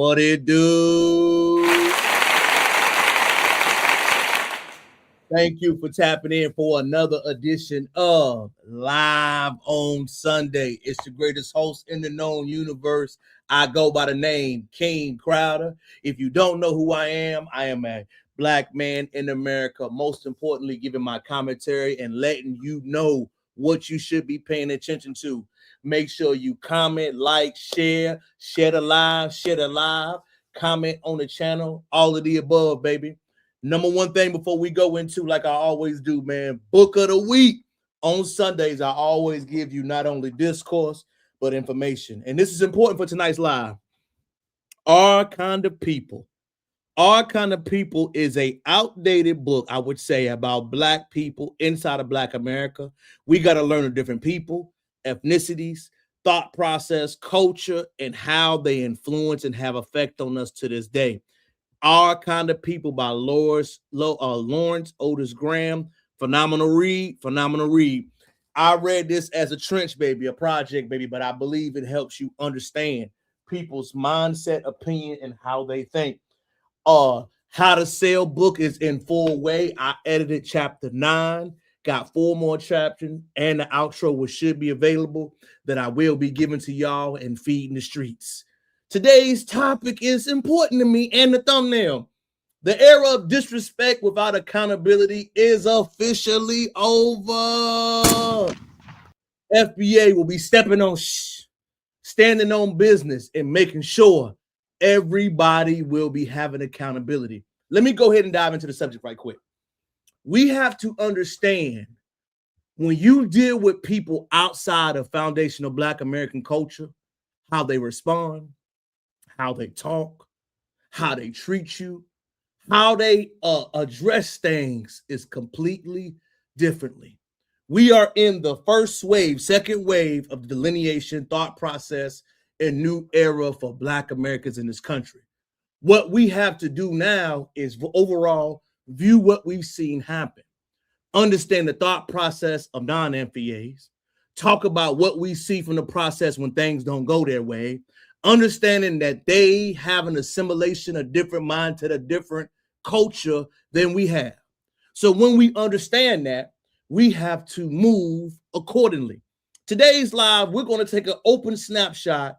What it do? Thank you for tapping in for another edition of Live on Sunday. It's the greatest host in the known universe. I go by the name King Crowder. If you don't know who I am a black man in America. Most importantly, giving my commentary and letting you know what you should be paying attention to. Make sure you comment, like, share the live, comment on the channel, all of the above, baby. Number one thing before we go into, like I always do, man, book of the week. On Sundays, I always give you not only discourse, but information. And this is important for tonight's live. Our Kind of People. Our Kind of People is a outdated book, I would say, about black people inside of Black America. We got to learn of different people, ethnicities, thought process, culture, and how they influence and have effect on us to this day. Our Kind of People by Lawrence Otis Graham. Phenomenal read. I read this as a trench baby, a project baby, but I believe it helps you understand people's mindset, opinion, and how they think. How to Sell book is in full way. I edited chapter 9, got 4 more chapters, and the outro which should be available that I will be giving to y'all and feeding the streets. Today's topic is important to me and the thumbnail. The era of disrespect without accountability is officially over. FBA will be stepping on standing on business and making sure everybody will be having accountability. Let me go ahead and dive into the subject right quick. We have to understand when you deal with people outside of foundational Black American culture, how they respond, how they talk, how they treat you, how they address things is completely differently. We are in the first wave, second wave of delineation, thought process, and new era for Black Americans in this country. What we have to do now is overall view what we've seen happen, understand the thought process of non-MPAs, talk about what we see from the process when things don't go their way, understanding that they have an assimilation, a different mindset, a different culture than we have. So when we understand that, we have to move accordingly. Today's live, we're going to take an open snapshot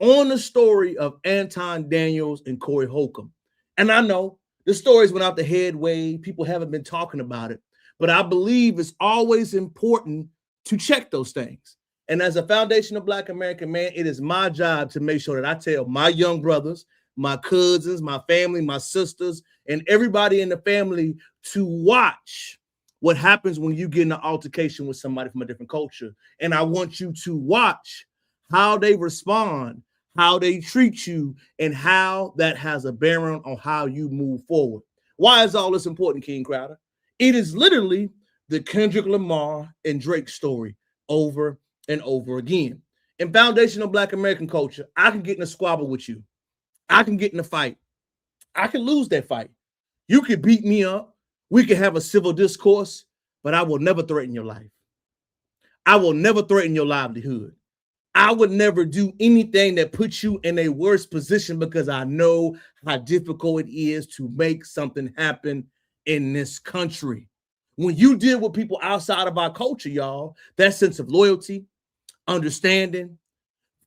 on the story of Anton Daniels and Corey Holcomb. And I know the stories went out the headway. People haven't been talking about it, but I believe it's always important to check those things. And as a foundational Black American man, it is my job to make sure that I tell my young brothers, my cousins, my family, my sisters, and everybody in the family to watch what happens when you get in an altercation with somebody from a different culture. And I want you to watch how they respond, how they treat you, and how that has a bearing on how you move forward. Why is all this important, King Crowder? It is literally the Kendrick Lamar and Drake story over and over again. In foundational Black American culture, I can get in a squabble with you. I can get in a fight. I can lose that fight. You can beat me up. We can have a civil discourse, but I will never threaten your life. I will never threaten your livelihood. I would never do anything that puts you in a worse position because I know how difficult it is to make something happen in this country. When you deal with people outside of our culture, y'all, that sense of loyalty, understanding,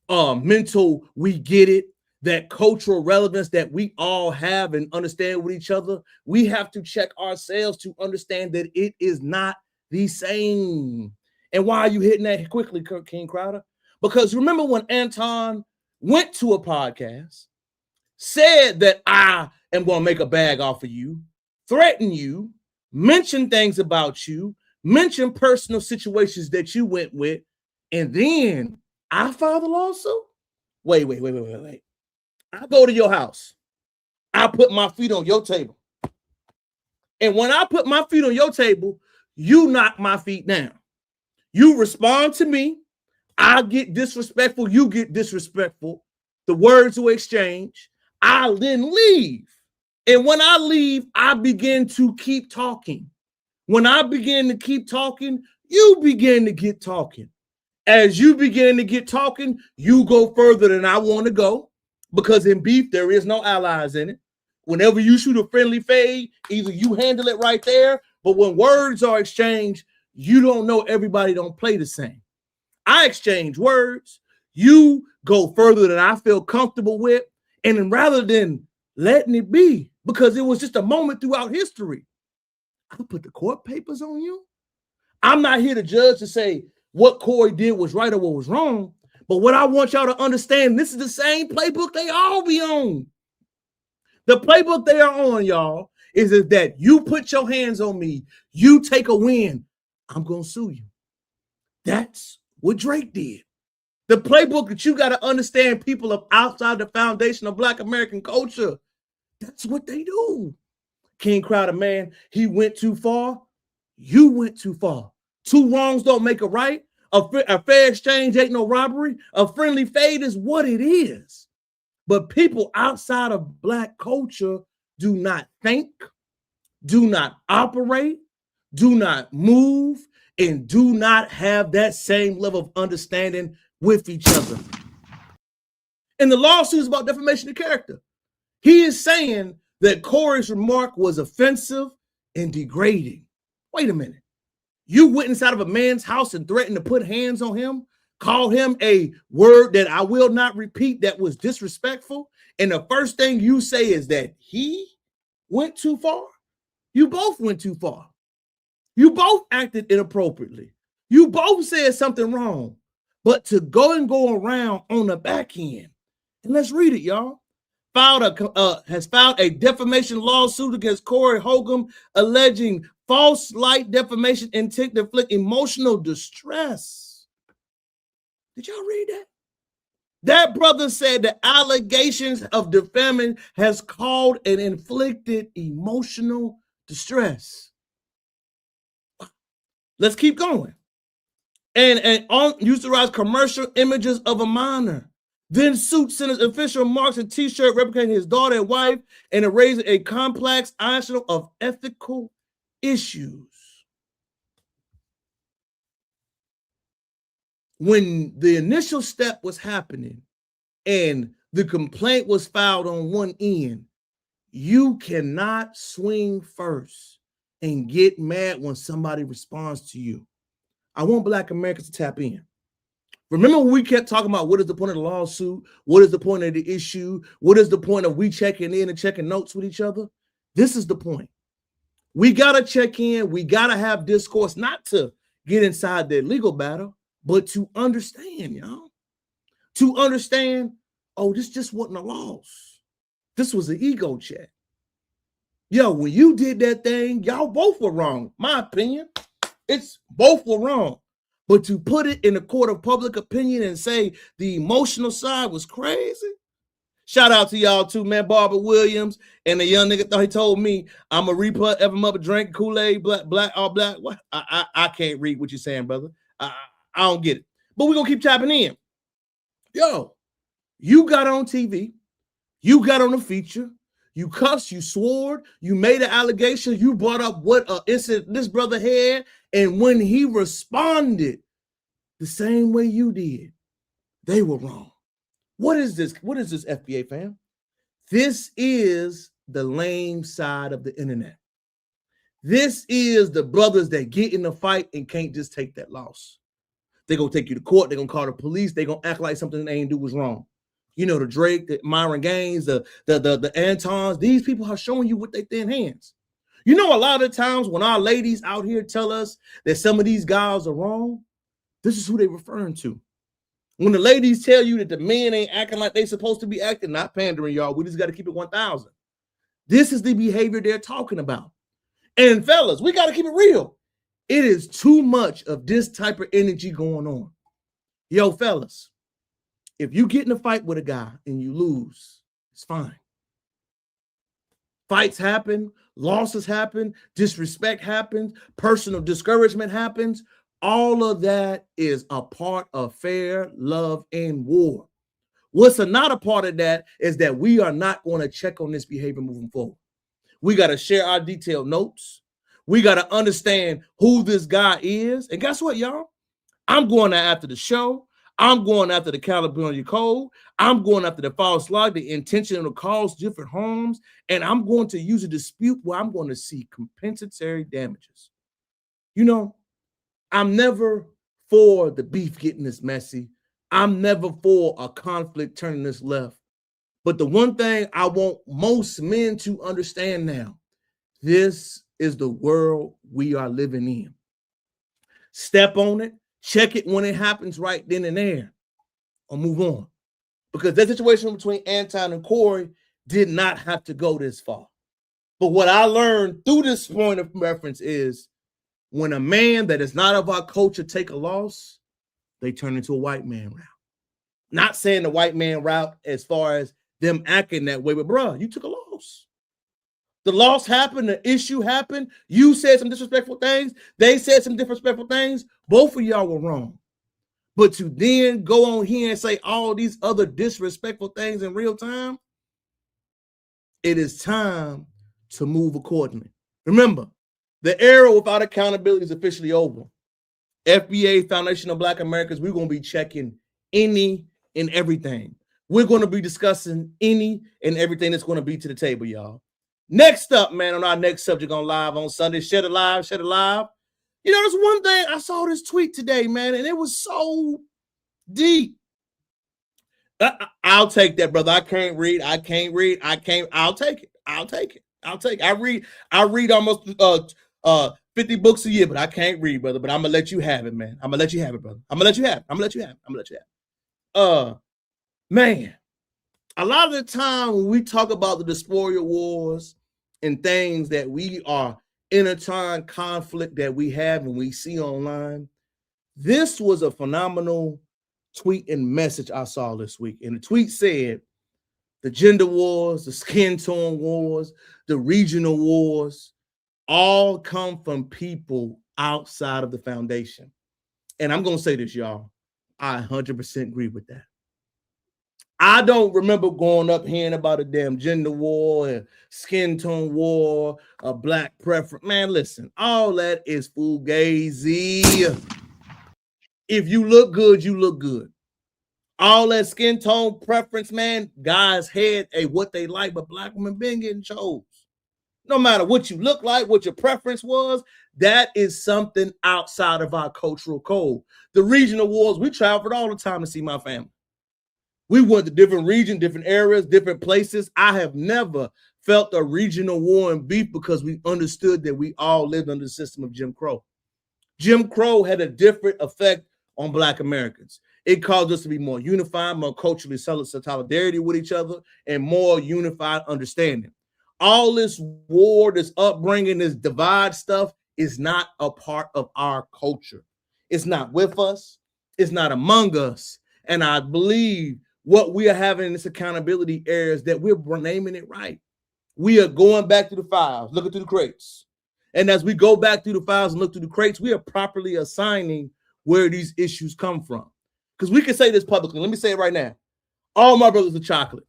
mental, we get it, that cultural relevance that we all have and understand with each other, we have to check ourselves to understand that it is not the same. And why are you hitting that quickly, King Crowder? Because remember when Anton went to a podcast, said that I am going to make a bag off of you, threaten you, mention things about you, mention personal situations that you went with, and then I filed a lawsuit? Wait. I go to your house. I put my feet on your table. And when I put my feet on your table, you knock my feet down. You respond to me. I get disrespectful. You get disrespectful. The words will exchange. I then leave. And when I leave, I begin to keep talking. When I begin to keep talking, you begin to get talking. As you begin to get talking, you go further than I want to go. because in beef, there is no allies in it. Whenever you shoot a friendly fade, either you handle it right there, but when words are exchanged, you don't know everybody don't play the same. I exchange words. You go further than I feel comfortable with. And then rather than letting it be, because it was just a moment throughout history, I put the court papers on you. I'm not here to judge to say what Corey did was right or what was wrong. But what I want y'all to understand, this is the same playbook they all be on. The playbook they are on, y'all, is that you put your hands on me, you take a win, I'm going to sue you. That's what Drake did. The playbook that you got to understand, people of outside the foundation of Black American culture, that's what they do. King Crowder, man, he went too far. You went too far. Two wrongs don't make a right. A fair exchange ain't no robbery. A friendly fade is what it is. But people outside of Black culture do not think, do not operate, do not move, and do not have that same level of understanding with each other. And the lawsuit is about defamation of character. He is saying that Corey's remark was offensive and degrading. Wait a minute. You went inside of a man's house and threatened to put hands on him, call him a word that I will not repeat that was disrespectful, and the first thing you say is that he went too far? You both went too far. You both acted inappropriately. You both said something wrong. But to go around on the back end, and let's read it, y'all. Has filed a defamation lawsuit against Corey Holcomb, alleging false light defamation intent to inflict emotional distress. Did y'all read that? That brother said the allegations of defamation has caused and inflicted emotional distress. Let's keep going. And unauthorized commercial images of a minor. Then suit sent his official marks and t-shirt representing his daughter and wife and raising a complex arsenal of ethical issues. When the initial step was happening and the complaint was filed on one end, you cannot swing first and get mad when somebody responds to you. I want Black Americans to tap in. Remember when we kept talking about what is the point of the lawsuit? What is the point of the issue? What is the point of we checking in and checking notes with each other? This is the point. We got to check in. We got to have discourse, not to get inside their legal battle, but to understand, y'all. To understand, oh, this just wasn't a loss. This was an ego check. Yo, when you did that thing, y'all both were wrong. My opinion, it's both were wrong. But to put it in the court of public opinion and say the emotional side was crazy. Shout out to y'all too, man. Barbara Williams and the young nigga thought he told me I'm a reaper, ever mother drink Kool-Aid, black, all black. What? I can't read what you're saying, brother. I don't get it. But we're gonna keep tapping in. Yo, you got on TV, you got on a feature, you cussed, you swore, you made an allegation, you brought up what incident this brother had, and when he responded the same way you did, they were wrong. What is this? What is this, FBA fam? This is the lame side of the internet. This is the brothers that get in the fight and can't just take that loss. They're going to take you to court. They're going to call the police. They're going to act like something they ain't do was wrong. You know, the Drake, the Myron Gaines, the Antons, these people are showing you with their thin hands. You know, a lot of the times when our ladies out here tell us that some of these guys are wrong, this is who they're referring to. When the ladies tell you that the men ain't acting like they supposed to be acting, not pandering, y'all. We just got to keep it 1,000. This is the behavior they're talking about. And fellas, we got to keep it real. It is too much of this type of energy going on. Yo, fellas, if you get in a fight with a guy and you lose, it's fine. Fights happen, losses happen, disrespect happens, personal discouragement happens. All of that is a part of fair, love, and war. What's not a part of that is that we are not going to check on this behavior moving forward. We got to share our detailed notes. We got to understand who this guy is. And guess what, y'all? I'm going to, after the show, I'm going after the accountability code. I'm going after the false light, the intention to cause different harms, and I'm going to use a dispute where I'm going to see compensatory damages. You know, I'm never for the beef getting this messy. I'm never for a conflict turning this left. But the one thing I want most men to understand now, this is the world we are living in. Step on it, check it when it happens right then and there, or move on. Because that situation between Anton and Corey did not have to go this far. But what I learned through this point of reference is when a man that is not of our culture take a loss, they turn into a white man route. Not saying the white man route as far as them acting that way, but bro, you took a loss. The loss happened, the issue happened. You said some disrespectful things. They said some disrespectful things. Both of y'all were wrong. But to then go on here and say all these other disrespectful things in real time, it is time to move accordingly. Remember, the era without accountability is officially over. FBA, Foundation of Black Americans, we're going to be checking any and everything. We're going to be discussing any and everything that's going to be to the table, y'all. Next up, man, on our next subject on Live on Sunday, Shed It Live, Shed It Live. You know, there's one thing, I saw this tweet today, man, and it was so deep. I'll take that, brother. I can't read. I'll take it. I read almost 50 books a year, but I can't read, brother. But I'm gonna let you have it, man. I'm gonna let you have it, brother. Man, a lot of the time when we talk about the diaspora wars and things that we are intertwined conflict that we have and we see online, this was a phenomenal tweet and message I saw this week. And the tweet said, the gender wars, the skin tone wars, the regional wars, all come from people outside of the foundation. And I'm going to say this, y'all. I 100% agree with that. I don't remember growing up hearing about a damn gender war, a skin tone war, a black preference. Man, listen, all that is fugazi. If you look good, you look good. All that skin tone preference, man, guys had what they like, but black women been getting chose. No matter what you look like, what your preference was, that is something outside of our cultural code. The regional wars, we traveled all the time to see my family. We went to different regions, different areas, different places. I have never felt a regional war and beef because we understood that we all lived under the system of Jim Crow. Jim Crow had a different effect on Black Americans. It caused us to be more unified, more culturally solidarity with each other, and more unified understanding. All this war, this upbringing, this divide stuff is not a part of our culture. It's not with us. It's not among us. And I believe what we are having in this accountability area is that we're naming it right. We are going back to the files, looking through the crates. And as we go back through the files and look through the crates, we are properly assigning where these issues come from. Because we can say this publicly. Let me say it right now. All my brothers are chocolate.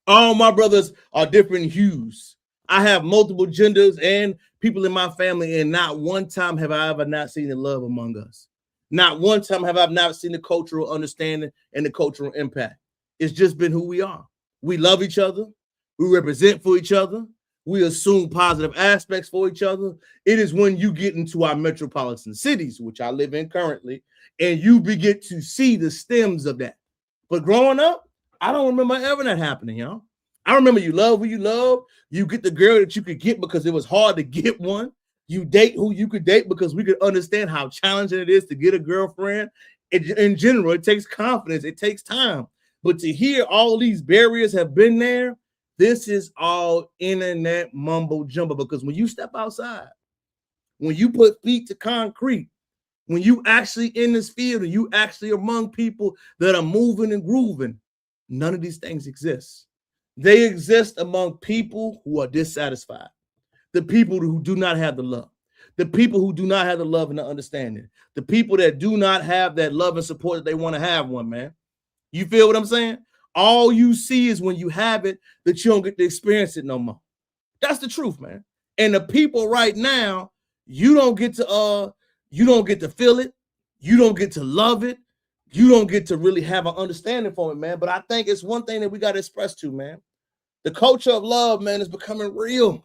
All my brothers are different hues. I have multiple genders and people in my family, and not one time have I ever not seen the love among us. Not one time have I not seen the cultural understanding and the cultural impact. It's just been who we are. We love each other. We represent for each other. We assume positive aspects for each other. It is when you get into our metropolitan cities, which I live in currently, and you begin to see the stems of that. But growing up, I don't remember ever that happening, y'all. I remember you love who you love. You get the girl that you could get because it was hard to get one. You date who you could date because we could understand how challenging it is to get a girlfriend. In general, it takes confidence. It takes time. But to hear all these barriers have been there, this is all internet mumbo jumbo. Because when you step outside, when you put feet to concrete, when you actually in this field and you actually among people that are moving and grooving, none of these things exist. They exist among people who are dissatisfied. The people who do not have the love, the people who do not have the love and the understanding, the people that do not have that love and support that they want to have one, man. You feel what I'm saying? All you see is when you have it that you don't get to experience it no more. That's the truth, man. And the people right now, you don't get to feel it. You don't get to love it. you don't get to really have an understanding for it, man. But I think it's one thing that we got to express to, man. The culture of love, man, is becoming real.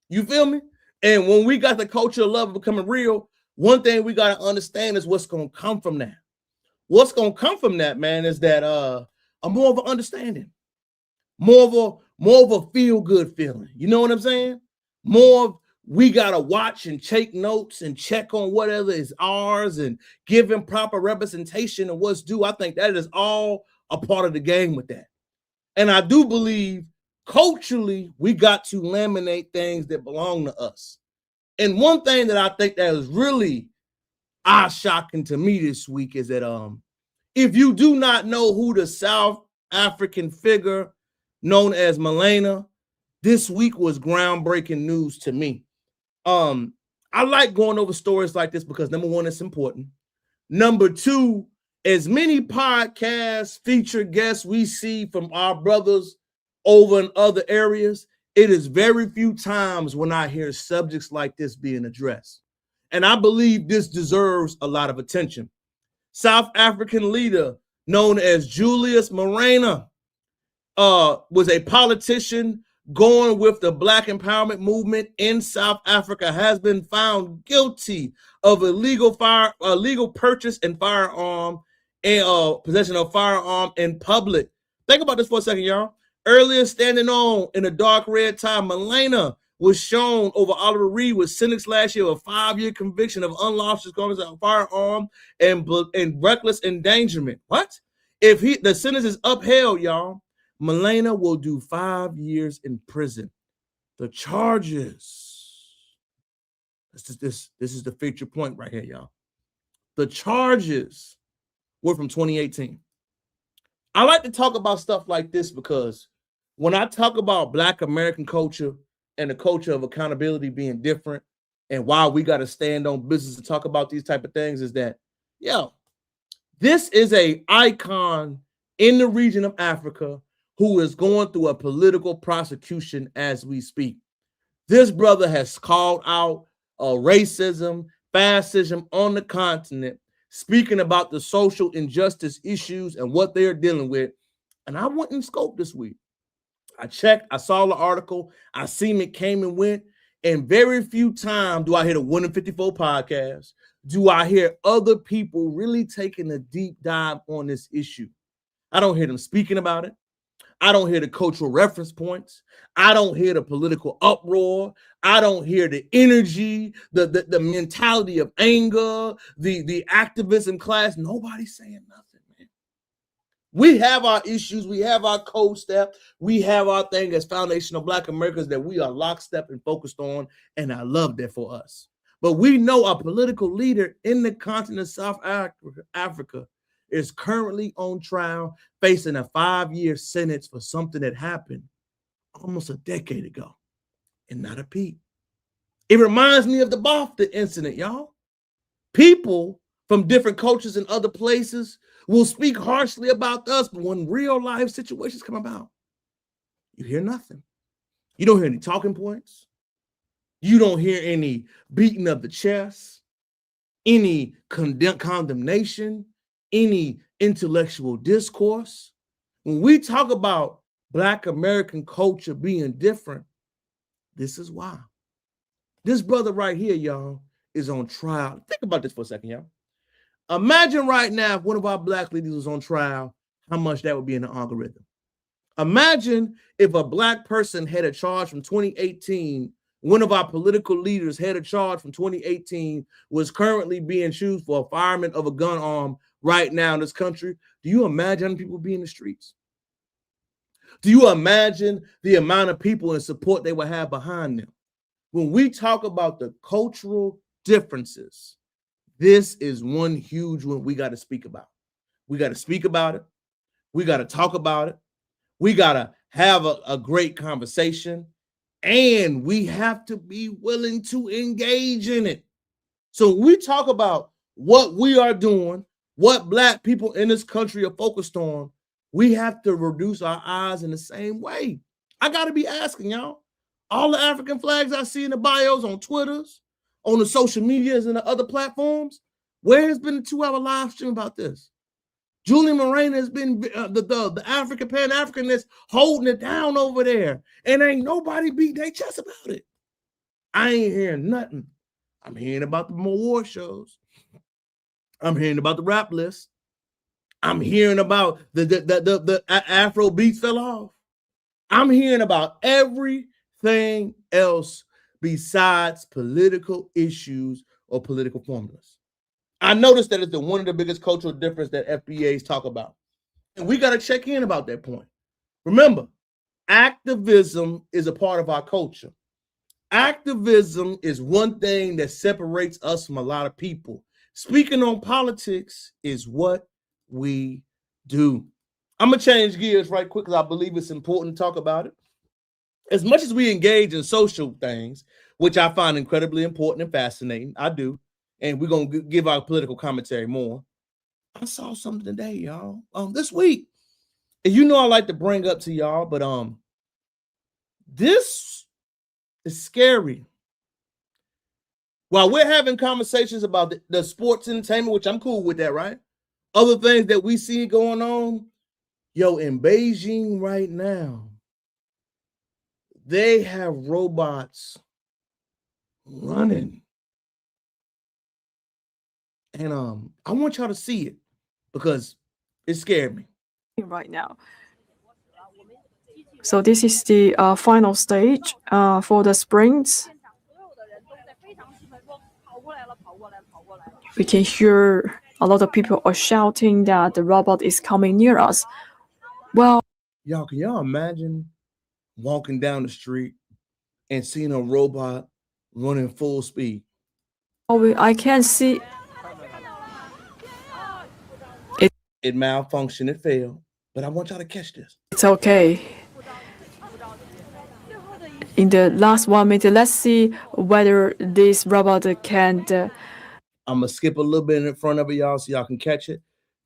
You feel me? And when we got the culture of love becoming real, one thing we got to understand is what's going to come from that. What's going to come from that, man, is that a more of an understanding, more of a feel good feeling. You know what I'm saying? More of, we got to watch and take notes and check on whatever is ours and give him proper representation of what's due. I think that is all a part of the game with that. And I do believe culturally, we got to laminate things that belong to us. And one thing that I think that is really eye-shocking to me this week is that if you do not know who the South African figure known as Malema, this week was groundbreaking news to me. I like going over stories like this because number one, it's important. Number two, as many podcasts feature guests we see from our brothers over in other areas, it is very few times when I hear subjects like this being addressed. And I believe this deserves a lot of attention. South African leader known as Julius Malema was a politician going with the Black empowerment movement in South Africa, has been found guilty of illegal purchase and firearm and possession of firearm in public. Think about this for a second, y'all. Earlier, standing on in a dark red tie, Malema was shown over Oliver Reed, was sentenced last year with a 5-year conviction of unlawful use of a firearm and reckless endangerment. What? If the sentence is upheld, y'all, Malema will do 5 years in prison. The charges. This is the feature point right here, y'all. The charges were from 2018. I like to talk about stuff like this because when I talk about Black American culture and the culture of accountability being different and why we got to stand on business to talk about these type of things is that, this is a icon in the region of Africa who is going through a political prosecution as we speak. This brother has called out racism, fascism on the continent, speaking about the social injustice issues and what they're dealing with. And I went in scope this week. I checked, I saw the article, I seen it came and went, and very few times do I hear the 1 in 54 podcast, do I hear other people really taking a deep dive on this issue. I don't hear them speaking about it. I don't hear the cultural reference points. I don't hear the political uproar. I don't hear the energy, the mentality of anger, the activism class. Nobody's saying nothing, man. We have our issues. We have our code step. We have our thing as foundational Black Americans that we are lockstep and focused on, and I love that for us. But we know our political leader in the continent of South Africa is currently on trial, facing a 5-year sentence for something that happened almost a decade ago and not a peep. It reminds me of the Bafta incident, y'all. People from different cultures and other places will speak harshly about us, but when real life situations come about, you hear nothing. You don't hear any talking points. You don't hear any beating of the chest, any condemnation, any intellectual discourse. When we talk about Black American culture being different, this is why. This brother right here, y'all, is on trial. Think about this for a second, y'all. Imagine right now if one of our Black leaders was on trial, how much that would be in the algorithm. Imagine if a Black person had a charge from 2018, one of our political leaders had a charge from 2018, was currently being sued for a fireman of a gun arm right now in this country. Do you imagine people being in the streets? Do you imagine the amount of people and support they will have behind them? When we talk about the cultural differences, this is one huge one we got to speak about. We got to speak about it. We got to talk about it. We got to have a great conversation. And we have to be willing to engage in it. So when we talk about what we are doing, what Black people in this country are focused on, we have to reduce our eyes in the same way. I got to be asking y'all, all the African flags I see in the bios on Twitters, on the social medias and the other platforms, Where has been the 2-hour live stream about this? Julian Moreno has been the African Pan-African that's holding it down over there. And ain't nobody beat their chest about it. I ain't hearing nothing. I'm hearing about the award shows. I'm hearing about the rap list. I'm hearing about the Afro beats fell off. I'm hearing about everything else besides political issues or political formulas. I noticed that it's one of the biggest cultural differences that FBAs talk about. And we got to check in about that point. Remember, activism is a part of our culture. Activism is one thing that separates us from a lot of people. Speaking on politics is what we do. I'm going to change gears right quick because I believe it's important to talk about it. As much as we engage in social things, which I find incredibly important and fascinating, I do, and we're going to give our political commentary more. I saw something today, y'all, this week. And you know I like to bring up to y'all, but this is scary. While we're having conversations about the sports entertainment, which I'm cool with that, right? Other things that we see going on, yo, in Beijing right now, they have robots running. And I want y'all to see it because it scared me. Right now. So this is the final stage for the sprints. We can hear a lot of people are shouting that the robot is coming near us. Well, y'all, can y'all imagine walking down the street and seeing a robot running full speed? I can't see. It malfunctioned, it failed, but I want y'all to catch this. It's okay. In the last 1 minute, let's see whether this robot can. I'm gonna skip a little bit in front of it, y'all, so y'all can catch it.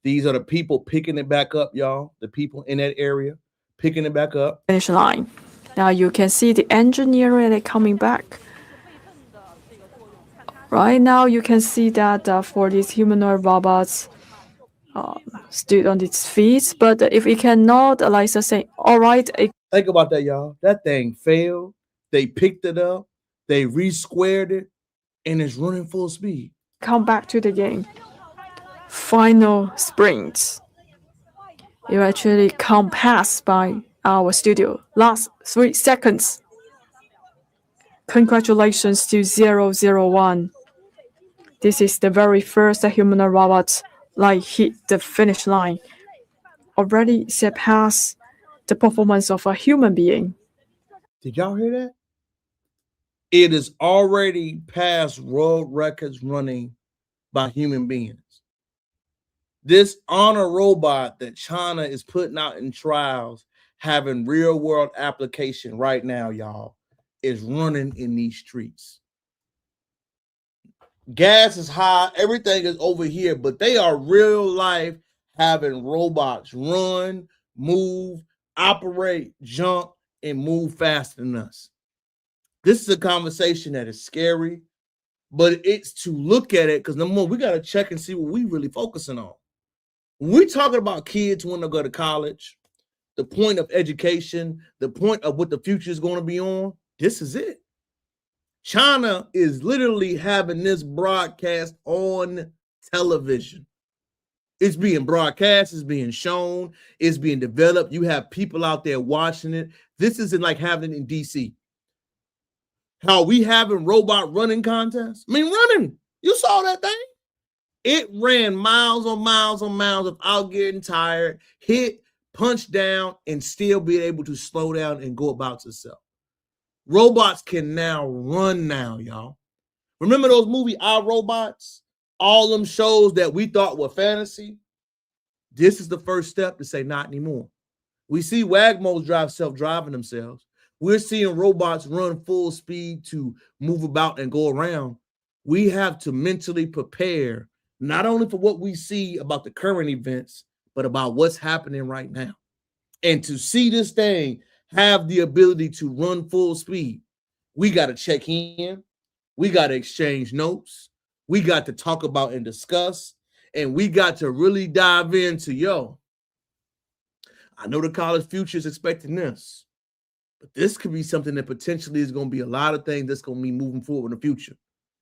These are the people picking it back up, y'all. The people in that area picking it back up. Finish line. Now you can see the engineer coming back. Right now, you can see that for these humanoid robots, stood on its feet. But if it cannot, like say, all right. Think about that, y'all. That thing failed. They picked it up. They re-squared it, and it's running full speed. Come back to the game. Final sprints. You actually come past by our studio. Last 3 seconds. Congratulations to 001. This is the very first humanoid robot hit the finish line. Already surpassed the performance of a human being. Did y'all hear that? It is already past world records running by human beings. This Honor robot that China is putting out in trials, having real world application right now, y'all, is running in these streets. Gas is high, everything is over here, but they are real life having robots run, move, operate, jump, and move faster than us. This is a conversation that is scary, but it's to look at it because number one, we got to check and see what we really focusing on. When we're talking about kids when they go to college, the point of education, the point of what the future is going to be on, this is it. China is literally having this broadcast on television. It's being broadcast, it's being shown, it's being developed. You have people out there watching it. This isn't like having it in DC. How we having robot running contests? I mean, running. You saw that thing? It ran miles on miles on miles without getting tired, hit, punch down, and still be able to slow down and go about itself. Robots can now run now, y'all. Remember those movie iRobots? All them shows that we thought were fantasy? This is the first step to say not anymore. We see Wagmos drive self-driving themselves. We're seeing robots run full speed to move about and go around. We have to mentally prepare not only for what we see about the current events, but about what's happening right now. And to see this thing have the ability to run full speed, we got to check in. We got to exchange notes. we got to talk about and discuss, and we got to really dive into, I know the college future is expecting this, but this could be something that potentially is going to be a lot of things that's going to be moving forward in the future,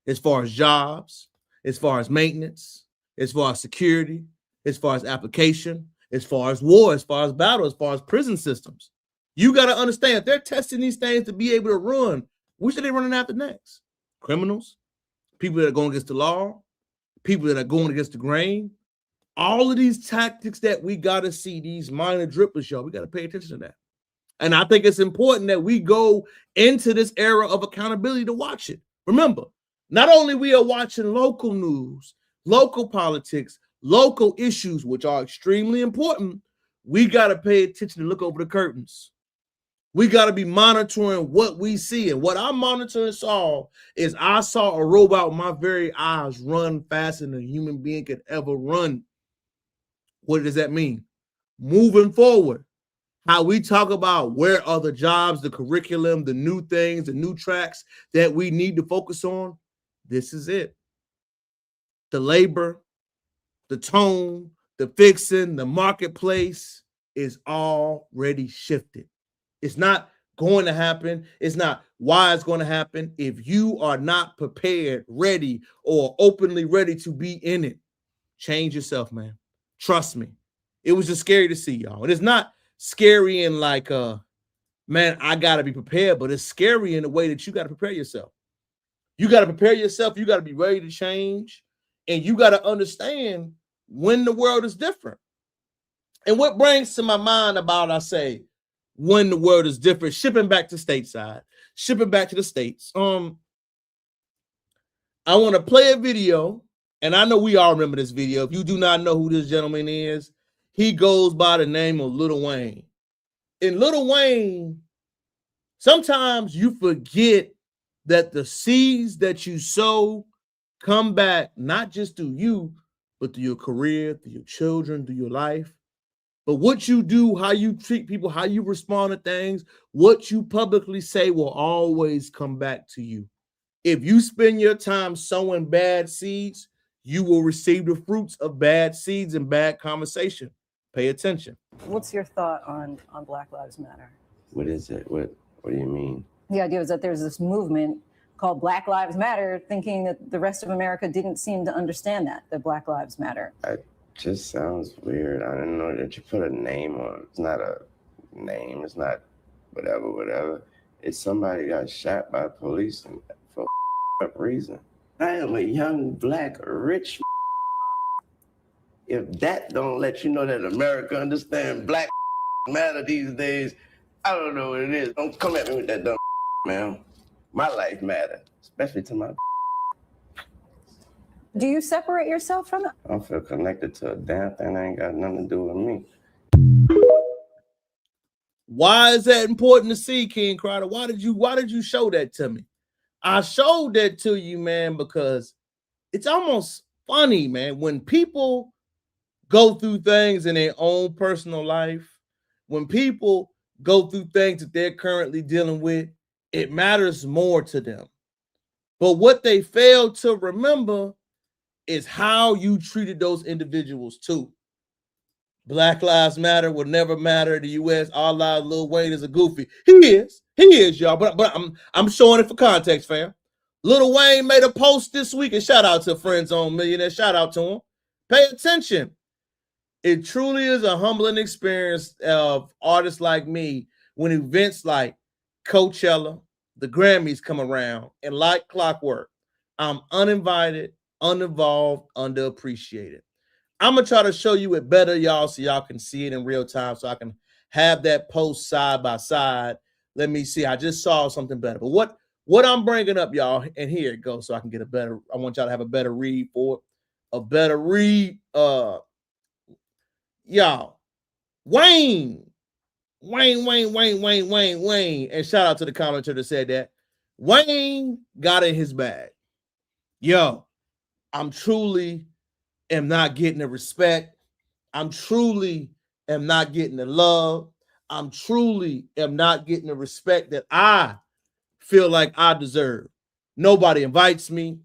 as far as jobs, as far as maintenance, as far as security, as far as application, as far as war, as far as battle, as far as prison systems. You got to understand, they're testing these things to be able to run. Which are they running after next? Criminals, people that are going against the law, people that are going against the grain. All of these tactics that we got to see, these minor drippers, y'all, we got to pay attention to that. And I think it's important that we go into this era of accountability to watch it. Remember, not only we are watching local news, local politics, local issues, which are extremely important, we got to pay attention and look over the curtains. We got to be monitoring what we see. And what I monitored and saw is I saw a robot with my very eyes run faster than a human being could ever run. What does that mean? Moving forward, how we talk about where are the jobs, the curriculum, the new things, the new tracks that we need to focus on. This is it. The labor, the tone, the fixing, the marketplace is already shifted. It's not going to happen. It's not why it's going to happen. If you are not prepared, ready, or openly ready to be in it, change yourself, man. Trust me. It was just scary to see, y'all. And it's not scary in like, man, I got to be prepared, but it's scary in the way that you got to prepare yourself. You got to prepare yourself. You got to be ready to change. And you got to understand when the world is different. And what brings to my mind about, I say, when the world is different, shipping back to stateside, shipping back to the States. I want to play a video, and I know we all remember this video. If you do not know who this gentleman is, he goes by the name of Lil Wayne. And Lil Wayne, sometimes you forget that the seeds that you sow come back not just through you, but through your career, through your children, through your life. But what you do, how you treat people, how you respond to things, what you publicly say will always come back to you. If you spend your time sowing bad seeds, you will receive the fruits of bad seeds and bad conversation. Pay attention. What's your thought on Black Lives Matter? What is it? What do you mean? The idea is that there's this movement called Black Lives Matter, thinking that the rest of America didn't seem to understand that Black Lives Matter. Just sounds weird. I didn't know that you put a name on it. It's not a name. It's not whatever. It's somebody got shot by police for a reason. I am a young, black, rich. If that don't let you know that America understands Black matter these days, I don't know what it is. Don't come at me with that dumb man. My life matter, especially to my. Do you separate yourself from it? I don't feel connected to a damn thing that ain't got nothing to do with me. Why is that important to see, King Crowder? Why did you show that to me? I showed that to you, man, because it's almost funny, man, when people go through things in their own personal life, when people go through things that they're currently dealing with, it matters more to them. But what they fail to remember is how you treated those individuals too. Black Lives Matter will never matter. The U.S. All lives. Lil Wayne is a goofy. He is, y'all. But I'm showing it for context, fam. Lil Wayne made a post this week, and shout out to Friends on Millionaire. Shout out to him. Pay attention. It truly is a humbling experience of artists like me when events like Coachella, the Grammys come around, and like clockwork, I'm uninvited, uninvolved, underappreciated. I'm going to try to show you it better, y'all, so y'all can see it in real time, so I can have that post side by side. Let me see. I just saw something better. But what I'm bringing up, y'all, and here it goes, so I can get a better, I want y'all to have a better read for it. A better read, y'all. Wayne. And shout out to the commenter that said that. Wayne got in his bag. Yo, I'm truly am not getting the respect. I'm truly am not getting the love. I'm truly am not getting the respect that I feel like I deserve. Nobody invites me.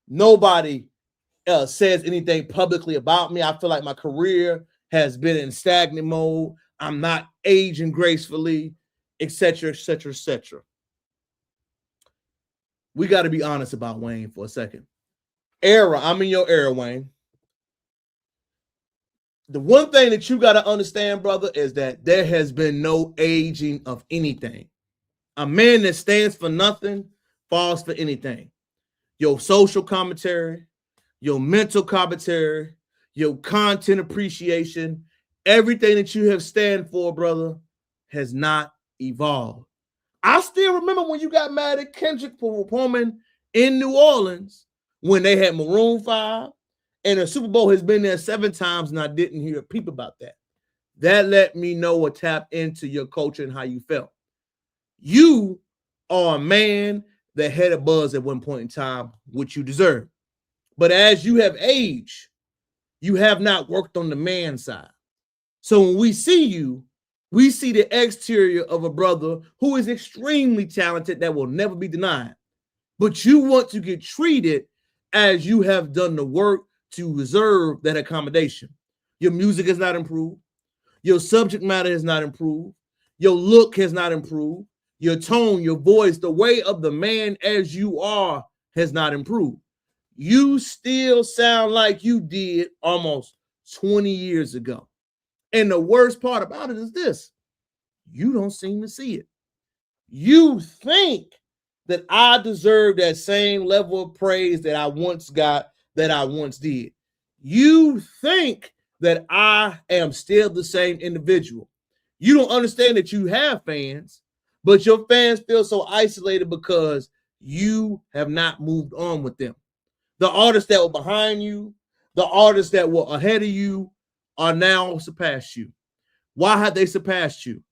Nobody says anything publicly about me. I feel like my career has been in stagnant mode. I'm not aging gracefully, etc., etc., etc. We got to be honest about Wayne for a second. I'm in your era, Wayne. The one thing that you got to understand, brother, is that there has been no aging of anything. A man that stands for nothing falls for anything. Your social commentary, your mental commentary, your content appreciation, everything that you have stand for, brother, has not evolved. I still remember when you got mad at Kendrick for performing in New Orleans when they had Maroon 5, and the Super Bowl has been there 7 times, and I didn't hear a peep about that. That let me know or tap into your culture and how you felt. You are a man that had a buzz at one point in time, which you deserve. But as you have aged, you have not worked on the man side. So when we see you, we see the exterior of a brother who is extremely talented that will never be denied. But you want to get treated as you have done the work to reserve that accommodation. Your music has not improved. Your subject matter has not improved. Your look has not improved. Your tone, your voice, the way of the man as you are has not improved. You still sound like you did almost 20 years ago. And the worst part about it is this: you don't seem to see it. You think that I deserve that same level of praise that I once got, that I once did. You think that I am still the same individual. You don't understand that you have fans, but your fans feel so isolated because you have not moved on with them. The artists that were behind you, the artists that were ahead of you are now surpassed you. Why have they surpassed you?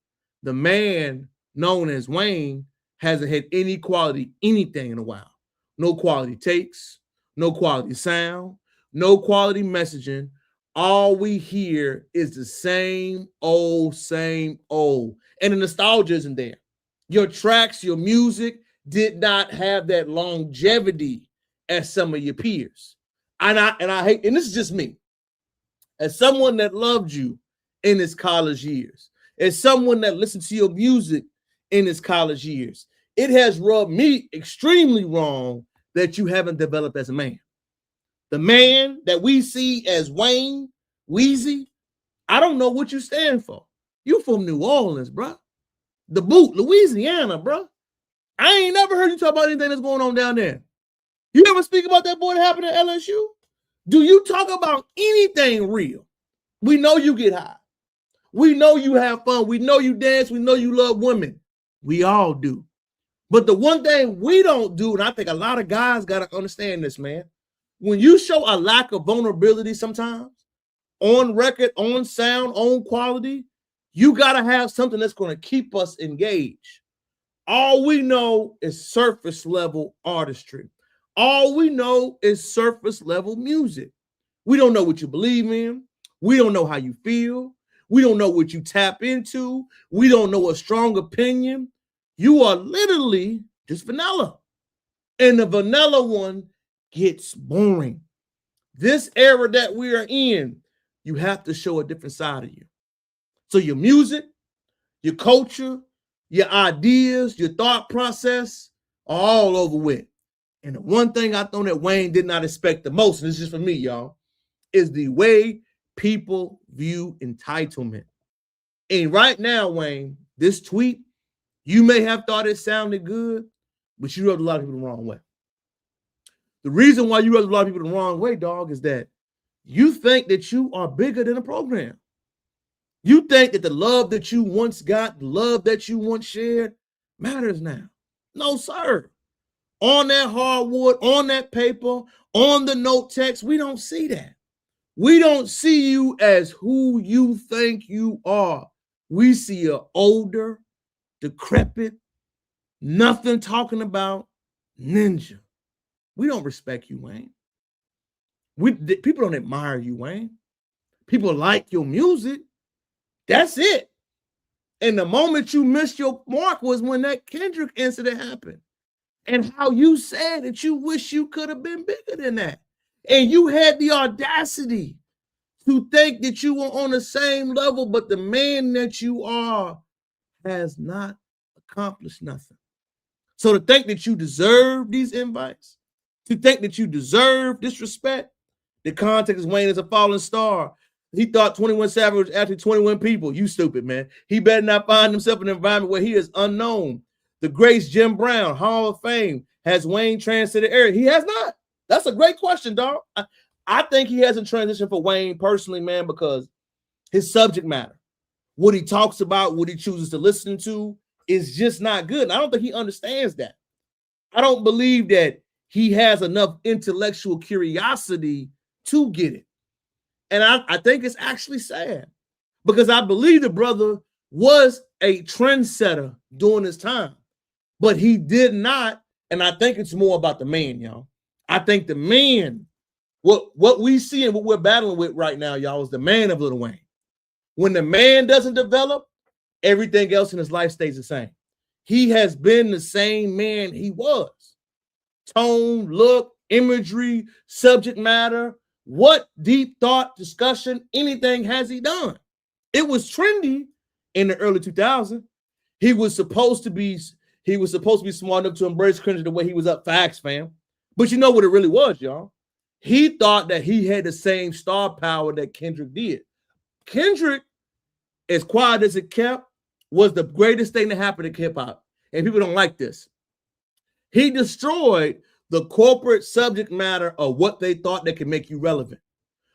The man known as Wayne hasn't had any quality anything in a while. No quality takes, no quality sound, no quality messaging. All we hear is the same old, same old. And the nostalgia isn't there. Your tracks, your music did not have that longevity as some of your peers. And I hate, and this is just me, as someone that loved you in his college years, as someone that listened to your music in his college years, it has rubbed me extremely wrong that you haven't developed as a man. The man that we see as Wayne, Weezy, I don't know what you stand for. You from New Orleans, bro. The boot, Louisiana, bro. I ain't never heard you talk about anything that's going on down there. You ever speak about that boy that happened at LSU? Do you talk about anything real? We know you get high. We know you have fun. We know you dance. We know you love women. We all do. But the one thing we don't do, and I think a lot of guys got to understand this, man, when you show a lack of vulnerability sometimes, on record, on sound, on quality, you got to have something that's going to keep us engaged. All we know is surface level artistry. All we know is surface level music. We don't know what you believe in. We don't know how you feel. We don't know what you tap into. We don't know a strong opinion. You are literally just vanilla. And the vanilla one gets boring. This era that we are in, you have to show a different side of you. So your music, your culture, your ideas, your thought process are all over with. And the one thing I thought that Wayne did not expect the most, and this is for me, y'all, is the way people view entitlement. And right now, Wayne, this tweet, you may have thought it sounded good, but you rubbed a lot of people the wrong way. The reason why you rubbed a lot of people the wrong way, dog, is that you think that you are bigger than a program. You think that the love that you once got, the love that you once shared, matters now. No, sir. On that hardwood, on that paper, on the note text, we don't see that. We don't see you as who you think you are. We see an older, decrepit, nothing talking about ninja. We don't respect you, Wayne. People don't admire you, Wayne. People like your music. That's it. And the moment you missed your mark was when that Kendrick incident happened. and how you said that you wish you could have been bigger than that. And you had the audacity to think that you were on the same level, but the man that you are has not accomplished nothing. So to think that you deserve these invites, to think that you deserve disrespect, the context is Wayne is a fallen star. He thought 21 Savage was after 21 people. You stupid, man. He better not find himself in an environment where he is unknown. The great Jim Brown, Hall of Fame, has Wayne transited area? He has not. That's a great question, dog. I think he hasn't transitioned for Wayne personally, man, because his subject matter, what he talks about, what he chooses to listen to, is just not good. And I don't think he understands that. I don't believe that he has enough intellectual curiosity to get it. And I think it's actually sad because I believe the brother was a trendsetter during his time, but he did not. And I think it's more about the man, y'all. I think the man, what we see and what we're battling with right now, y'all, is the man of Lil Wayne. When the man doesn't develop, everything else in his life stays the same. He has been the same man he was. Tone, look, imagery, subject matter, what deep thought, discussion, anything has he done? It was trendy in the early 2000s. He was supposed to be smart enough to embrace Kendrick the way he was up facts, fam. But you know what it really was, y'all? He thought that he had the same star power that Kendrick did. Kendrick, as quiet as it kept, was the greatest thing that happened to hip hop. And people don't like this. He destroyed the corporate subject matter of what they thought that could make you relevant.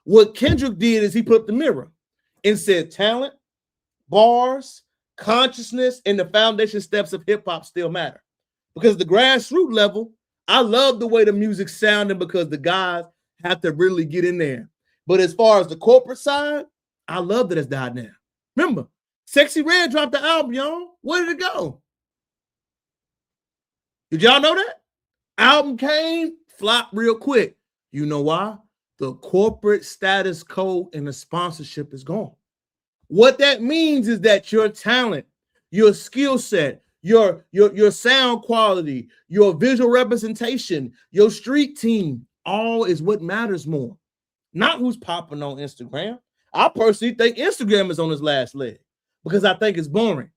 What Kendrick did is he put up the mirror and said talent, bars, consciousness, and the foundation steps of hip hop still matter. Because the grassroots level, I love the way the music sounded because the guys have to really get in there. But as far as the corporate side, I love that it's died down. Remember, Sexy Red dropped the album, y'all. Where did it go? Did y'all know that? Album came, flopped real quick. You know why? The corporate status quo and the sponsorship is gone. What that means is that your talent, your skill set, your sound quality, your visual representation, your street team, all is what matters more. Not who's popping on Instagram. I personally think Instagram is on its last leg because I think it's boring.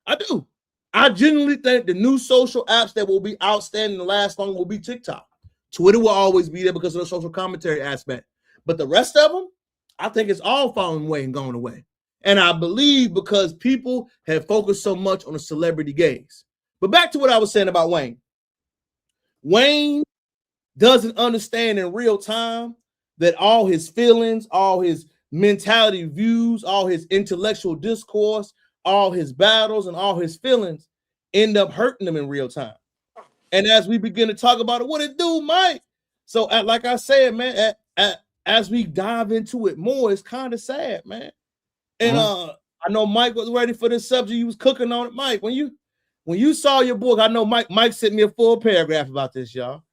I do. I genuinely think the new social apps that will be outstanding and last long will be TikTok. Twitter will always be there because of the social commentary aspect. But the rest of them, I think it's all falling away and going away. And I believe because people have focused so much on the celebrity gaze. But back to what I was saying about Wayne. Wayne doesn't understand in real time that all his feelings, all his mentality views, all his intellectual discourse, all his battles and all his feelings end up hurting him in real time. And as we begin to talk about it, what it do, Mike? So like I said, man, as we dive into it more, it's kind of sad, man. And I know Mike was ready for this subject. He was cooking on it. Mike, when you saw your book, I know Mike sent me a full paragraph about this, y'all.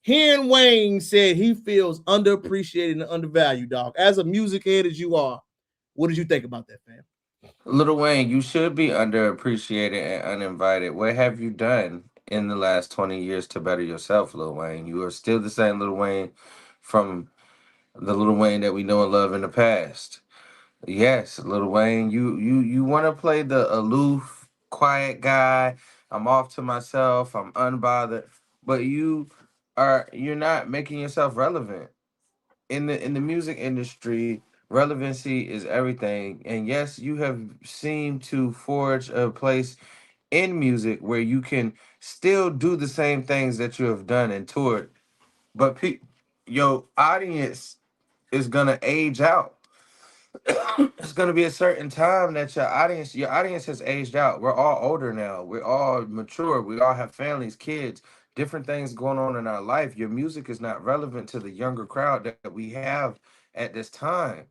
Hearing Wayne said he feels underappreciated and undervalued, dog. As a music head as you are, what did you think about that, fam? Lil Wayne, you should be underappreciated and uninvited. What have you done in the last 20 years to better yourself, Lil Wayne? You are still the same Lil Wayne from the Lil Wayne that we know and love in the past. Yes, Lil Wayne, you want to play the aloof, quiet guy. I'm off to myself. I'm unbothered. But you're not making yourself relevant. In the music industry, relevancy is everything. And yes, you have seemed to forge a place in music where you can still do the same things that you have done and toured, but your audience is gonna age out. It's gonna be a certain time that your audience has aged out. We're all older now. We're all mature. We all have families, kids, different things going on in our life. Your music is not relevant to the younger crowd that we have at this time.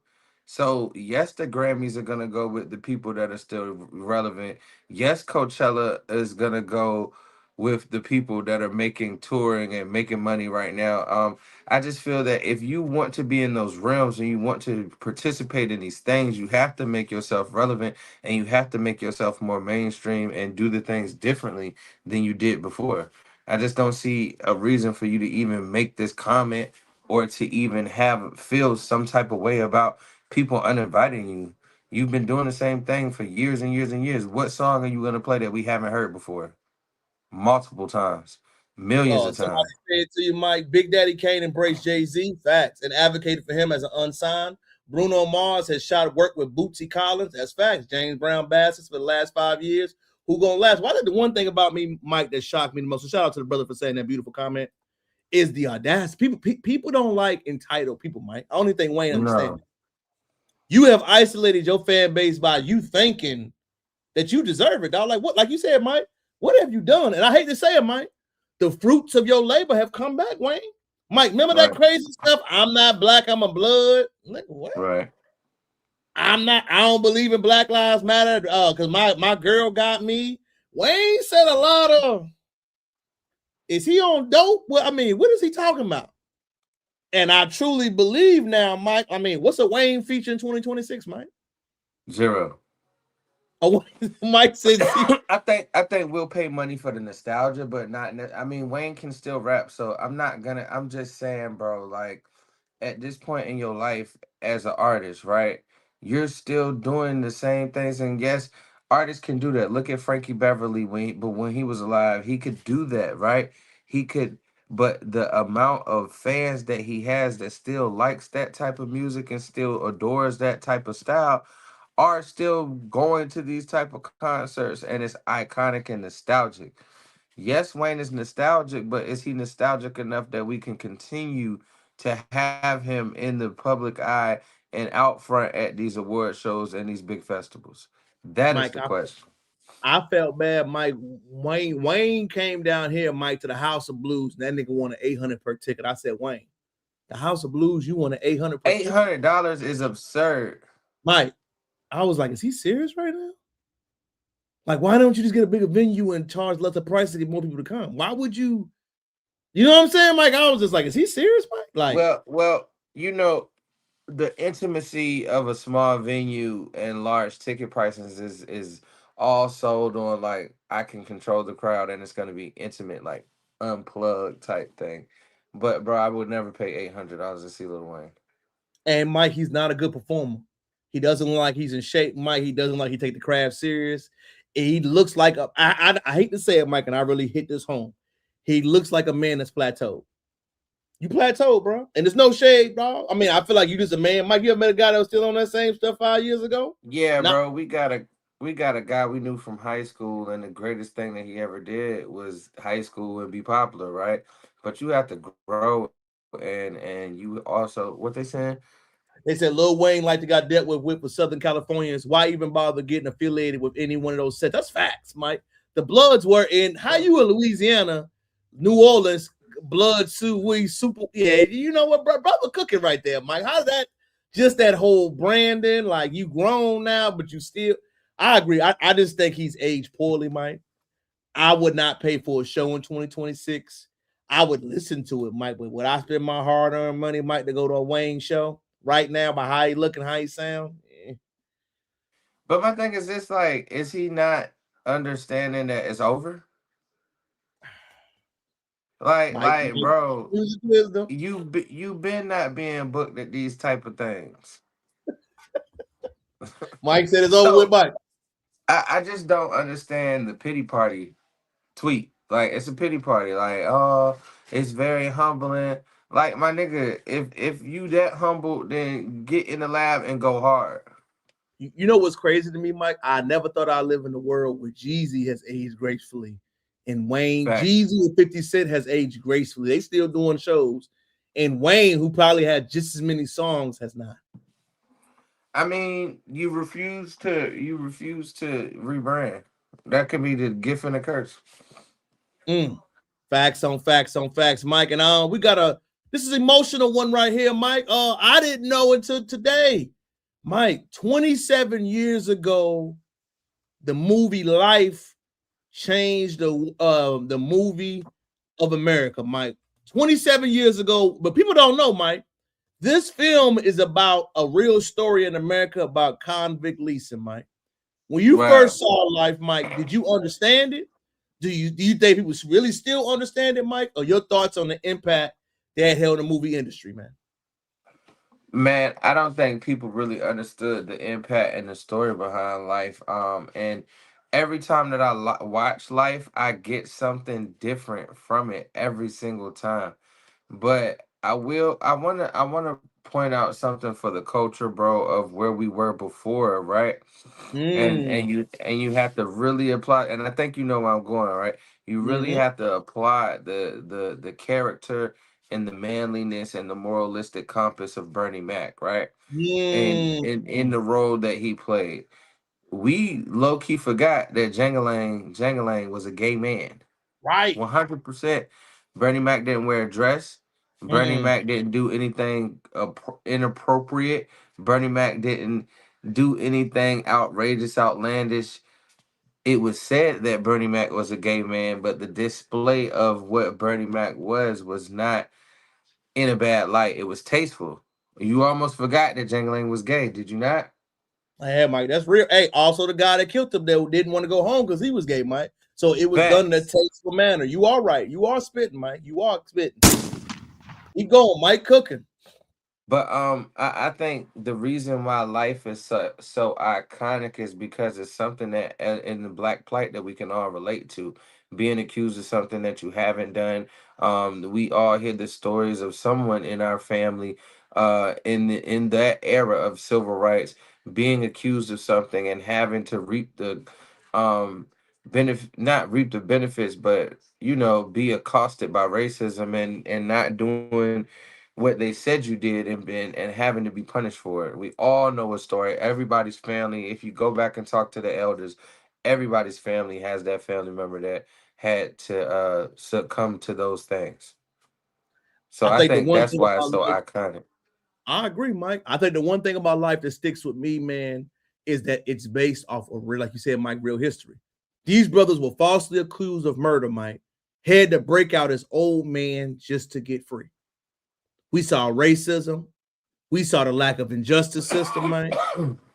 So yes, the Grammys are gonna go with the people that are still relevant. Yes, Coachella is gonna go with the people that are making touring and making money right now. I just feel that if you want to be in those realms and you want to participate in these things, you have to make yourself relevant and you have to make yourself more mainstream and do the things differently than you did before. I just don't see a reason for you to even make this comment or to even feel some type of way about people uninviting you. You've been doing the same thing for years and years and years. What song are you gonna play that we haven't heard before? Multiple times, millions of Somebody times. said to you, Mike, Big Daddy Kane embraced Jay-Z, facts, and advocated for him as an unsigned. Bruno Mars has shot work with Bootsy Collins, that's facts. James Brown Bastards for the last 5 years. Who gonna last? Why did the one thing about me, Mike, that shocked me the most? So shout out to the brother for saying that beautiful comment. Is the audacity. People don't like entitled people, Mike. I only think Wayne understands. No. You have isolated your fan base by you thinking that you deserve it, dog. Like what? Like you said, Mike. What have you done? And I hate to say it, Mike. The fruits of your labor have come back, Wayne. Mike, remember that crazy stuff? I'm not black, I'm a blood. Like, what? Right. I don't believe in Black Lives Matter because my girl got me. Wayne said a lot of. Is he on dope? Well, I mean, what is he talking about? And I truly believe now, Mike. I mean, what's a Wayne feature in 2026, Mike? 0. Oh, Mike said I think we'll pay money for the nostalgia, but not. I mean, Wayne can still rap, so I'm just saying, bro. Like, at this point in your life as an artist, right? You're still doing the same things, and yes, artists can do that. Look at Frankie Beverly when he was alive, he could do that, right? He could, but the amount of fans that he has that still likes that type of music and still adores that type of style are still going to these type of concerts, and it's iconic and nostalgic. Yes, Wayne is nostalgic, but is he nostalgic enough that we can continue to have him in the public eye and out front at these award shows and these big festivals? That is Mike, the question. I felt bad, Mike. Wayne came down here, Mike, to the House of Blues. And that nigga wanted $800 per ticket. I said, Wayne, the House of Blues, you wanted $800 per ticket? $800 is absurd. Mike, I was like, is he serious right now? Like, why don't you just get a bigger venue and charge lesser price to get more people to come? Why would you? You know what I'm saying, Mike? I was just like, is he serious, Mike? Like, well, you know, the intimacy of a small venue and large ticket prices is all sold on, like, I can control the crowd and it's gonna be intimate, like unplugged type thing. But bro, I would never pay $800 to see Lil Wayne. And Mike, he's not a good performer. He doesn't look like he's in shape, Mike. He doesn't like he take the craft serious. He looks like I hate to say it, Mike, and I really hit this home. He looks like a man that's plateaued. You plateaued, bro. And there's no shade, bro. I mean, I feel like you just a man. Mike, you ever met a guy that was still on that same stuff 5 years ago? Yeah, bro. We got a guy we knew from high school, and the greatest thing that he ever did was high school and be popular, right? But you have to grow, and you also, what they saying? They said Lil Wayne like to got dealt with Southern Californians. Why even bother getting affiliated with any one of those sets? That's facts, Mike. The Bloods were in. How you in Louisiana, New Orleans, Blood super. Yeah, you know what, brother cooking right there, Mike. How's that? Just that whole branding, like you grown now, but you still. I agree. I just think he's aged poorly, Mike. I would not pay for a show in 2026. I would listen to it, Mike. But would I spend my hard-earned money, Mike, to go to a Wayne show right now by how he looking, how he sound? Yeah. But my thing is this: like, is he not understanding that it's over? Like, Mike, bro, you been not being booked at these type of things. Mike said it's over with, Mike. I just don't understand the pity party tweet. Like, it's a pity party. Like, oh, it's very humbling. Like, my nigga, if you that humble, then get in the lab and go hard. You know what's crazy to me, Mike? I never thought I'd live in a world where Jeezy has aged gracefully. And Wayne, Jeezy and 50 Cent has aged gracefully. They still doing shows. And Wayne, who probably had just as many songs, has not. I mean, you refuse to rebrand. That could be the gift and the curse. Facts on facts on facts, Mike. And we got this is emotional one right here, Mike. I didn't know until today. Mike, 27 years ago, the movie Life changed the movie of America, Mike. 27 years ago, but people don't know, Mike. This film is about a real story in America about convict leasing, Mike. When you first saw Life, Mike, did you understand it? Do you think people really still understand it, Mike? Or your thoughts on the impact that held in the movie industry, man? Man, I don't think people really understood the impact and the story behind Life. And every time that I watch Life, I get something different from it every single time. But I wanna point out something for the culture, bro, of where we were before, right? And you have to really apply, and I think you know where I'm going, right? You really Mm-hmm. have to apply the character and the manliness and the moralistic compass of Bernie Mac, right? And in the role that he played. We low key forgot that Jangalang was a gay man. Right. 100%. Bernie Mac didn't wear a dress. Bernie Mm-mm. Mac didn't do anything inappropriate. Bernie Mac didn't do anything outrageous, outlandish. It was said that Bernie Mac was a gay man, but the display of what Bernie Mac was not in a bad light. It was tasteful. You almost forgot that Jangling was gay, did you not? Hey, Mike, that's real. Hey, also the guy that killed him that didn't want to go home because he was gay, Mike. So it was done in a Facts. tasteful manner. You are right. You are spitting, Mike. You are spitting. Keep going, Mike. Cooking. But I think the reason why Life is so iconic is because it's something that in the black plight that we can all relate to. Being accused of something that you haven't done. We all hear the stories of someone in our family, in that era of civil rights, being accused of something and having to reap the benefit, not reap the benefits, but be accosted by racism and not doing what they said you did and having to be punished for it. We all know a story. Everybody's family, if you go back and talk to the elders, everybody's family has that family member that had to succumb to those things. So I I think the think one that's thing why it's about so life, iconic. I agree, Mike. I think the one thing about life that sticks with me, man, is that it's based off of real, like you said, Mike, real history. These brothers were falsely accused of murder, Mike. Had to break out as old man just to get free. We saw racism. We saw the lack of injustice system, Mike.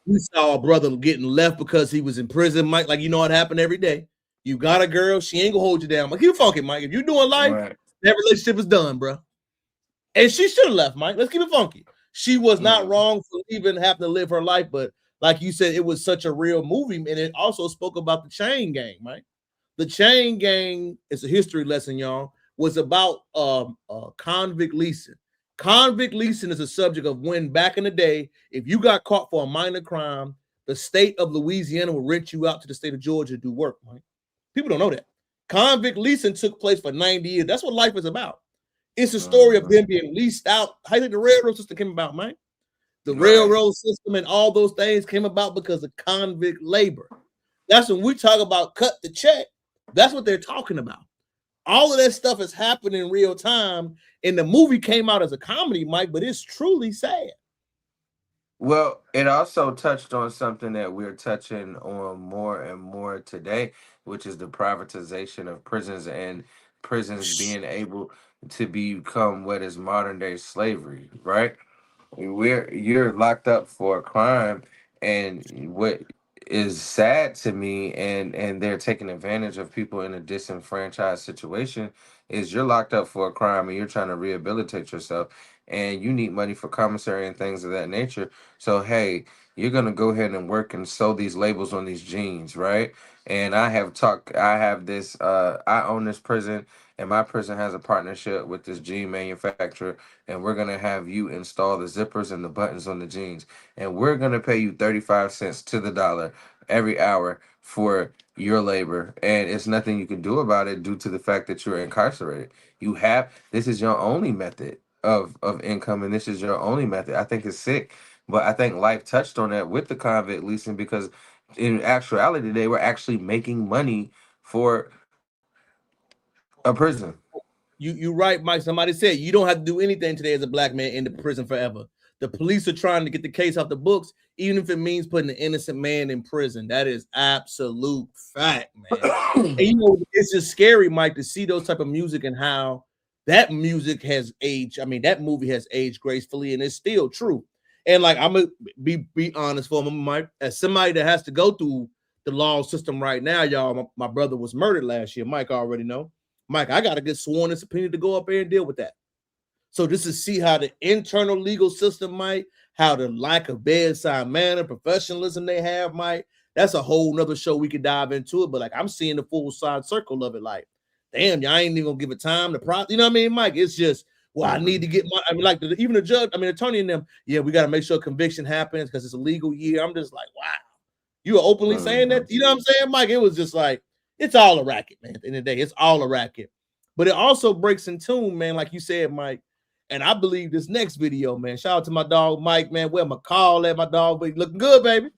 We saw a brother getting left because he was in prison, Mike. Like, you know what happened every day. You got a girl, she ain't gonna hold you down. Like, keep it funky, Mike. If you're doing life, Right. that relationship is done, bro. And she should have left, Mike. Let's keep it funky. She was not wrong for even having to live her life, but like you said, it was such a real movie, and it also spoke about the chain gang, Mike. The chain gang is a history lesson, y'all. Was about convict leasing. Convict leasing is a subject of when back in the day, if you got caught for a minor crime, the state of Louisiana will rent you out to the state of Georgia to do work, Mike. People don't know that. Convict leasing took place for 90 years. That's what life is about. It's a story of them being leased out. How did the railroad system came about, Mike? The railroad system and all those things came about because of convict labor. That's when we talk about cut the check. That's what they're talking about. All of that stuff is happening in real time. And the movie came out as a comedy, Mike, but it's truly sad. Well, it also touched on something that we're touching on more and more today, which is the privatization of prisons and prisons being able to become what is modern day slavery, right? You're locked up for a crime, and what is sad to me, and they're taking advantage of people in a disenfranchised situation, is you're locked up for a crime and you're trying to rehabilitate yourself, and you need money for commissary and things of that nature. So hey, you're gonna go ahead and work and sew these labels on these jeans, right? And I have this I own this prison, and my prison has a partnership with this jean manufacturer, and we're gonna have you install the zippers and the buttons on the jeans, and we're gonna pay you 35 cents to the dollar every hour for your labor, and it's nothing you can do about it due to the fact that you're incarcerated. This is your only method of income, and this is your only method. I think it's sick, but I think Life touched on that with the convict leasing, because in actuality they were actually making money for a prison. You right, Mike. Somebody said you don't have to do anything today as a black man in the prison forever. The police are trying to get the case off the books, even if it means putting an innocent man in prison. That is absolute fact, man. And you know, it's just scary, Mike, to see those type of music and how that music has aged. I mean, that movie has aged gracefully, and it's still true. And like, I'm gonna be honest for a moment, Mike, as somebody that has to go through the law system right now, y'all. My brother was murdered last year. Mike already know. Mike, I got to get sworn and subpoenaed to go up there and deal with that. So just to see how the internal legal system, Mike, how the lack of bedside manner, professionalism they have, Mike, that's a whole nother show we could dive into it. But like I'm seeing the full side circle of it. Like, damn, y'all ain't even gonna give it time to you know what I mean, Mike? It's just, well, I need to get my, I mean, like even the judge, I mean, attorney and them, yeah, we got to make sure conviction happens because it's a legal year. I'm just like, wow, you are openly saying that, you know what I'm saying, Mike? It was just like, it's all a racket, man. At the end of the day, it's all a racket. But it also breaks in tune, man, like you said, Mike. And I believe this next video, man. Shout out to my dog, Mike, man. Where my call at, my dog, but looking good, baby.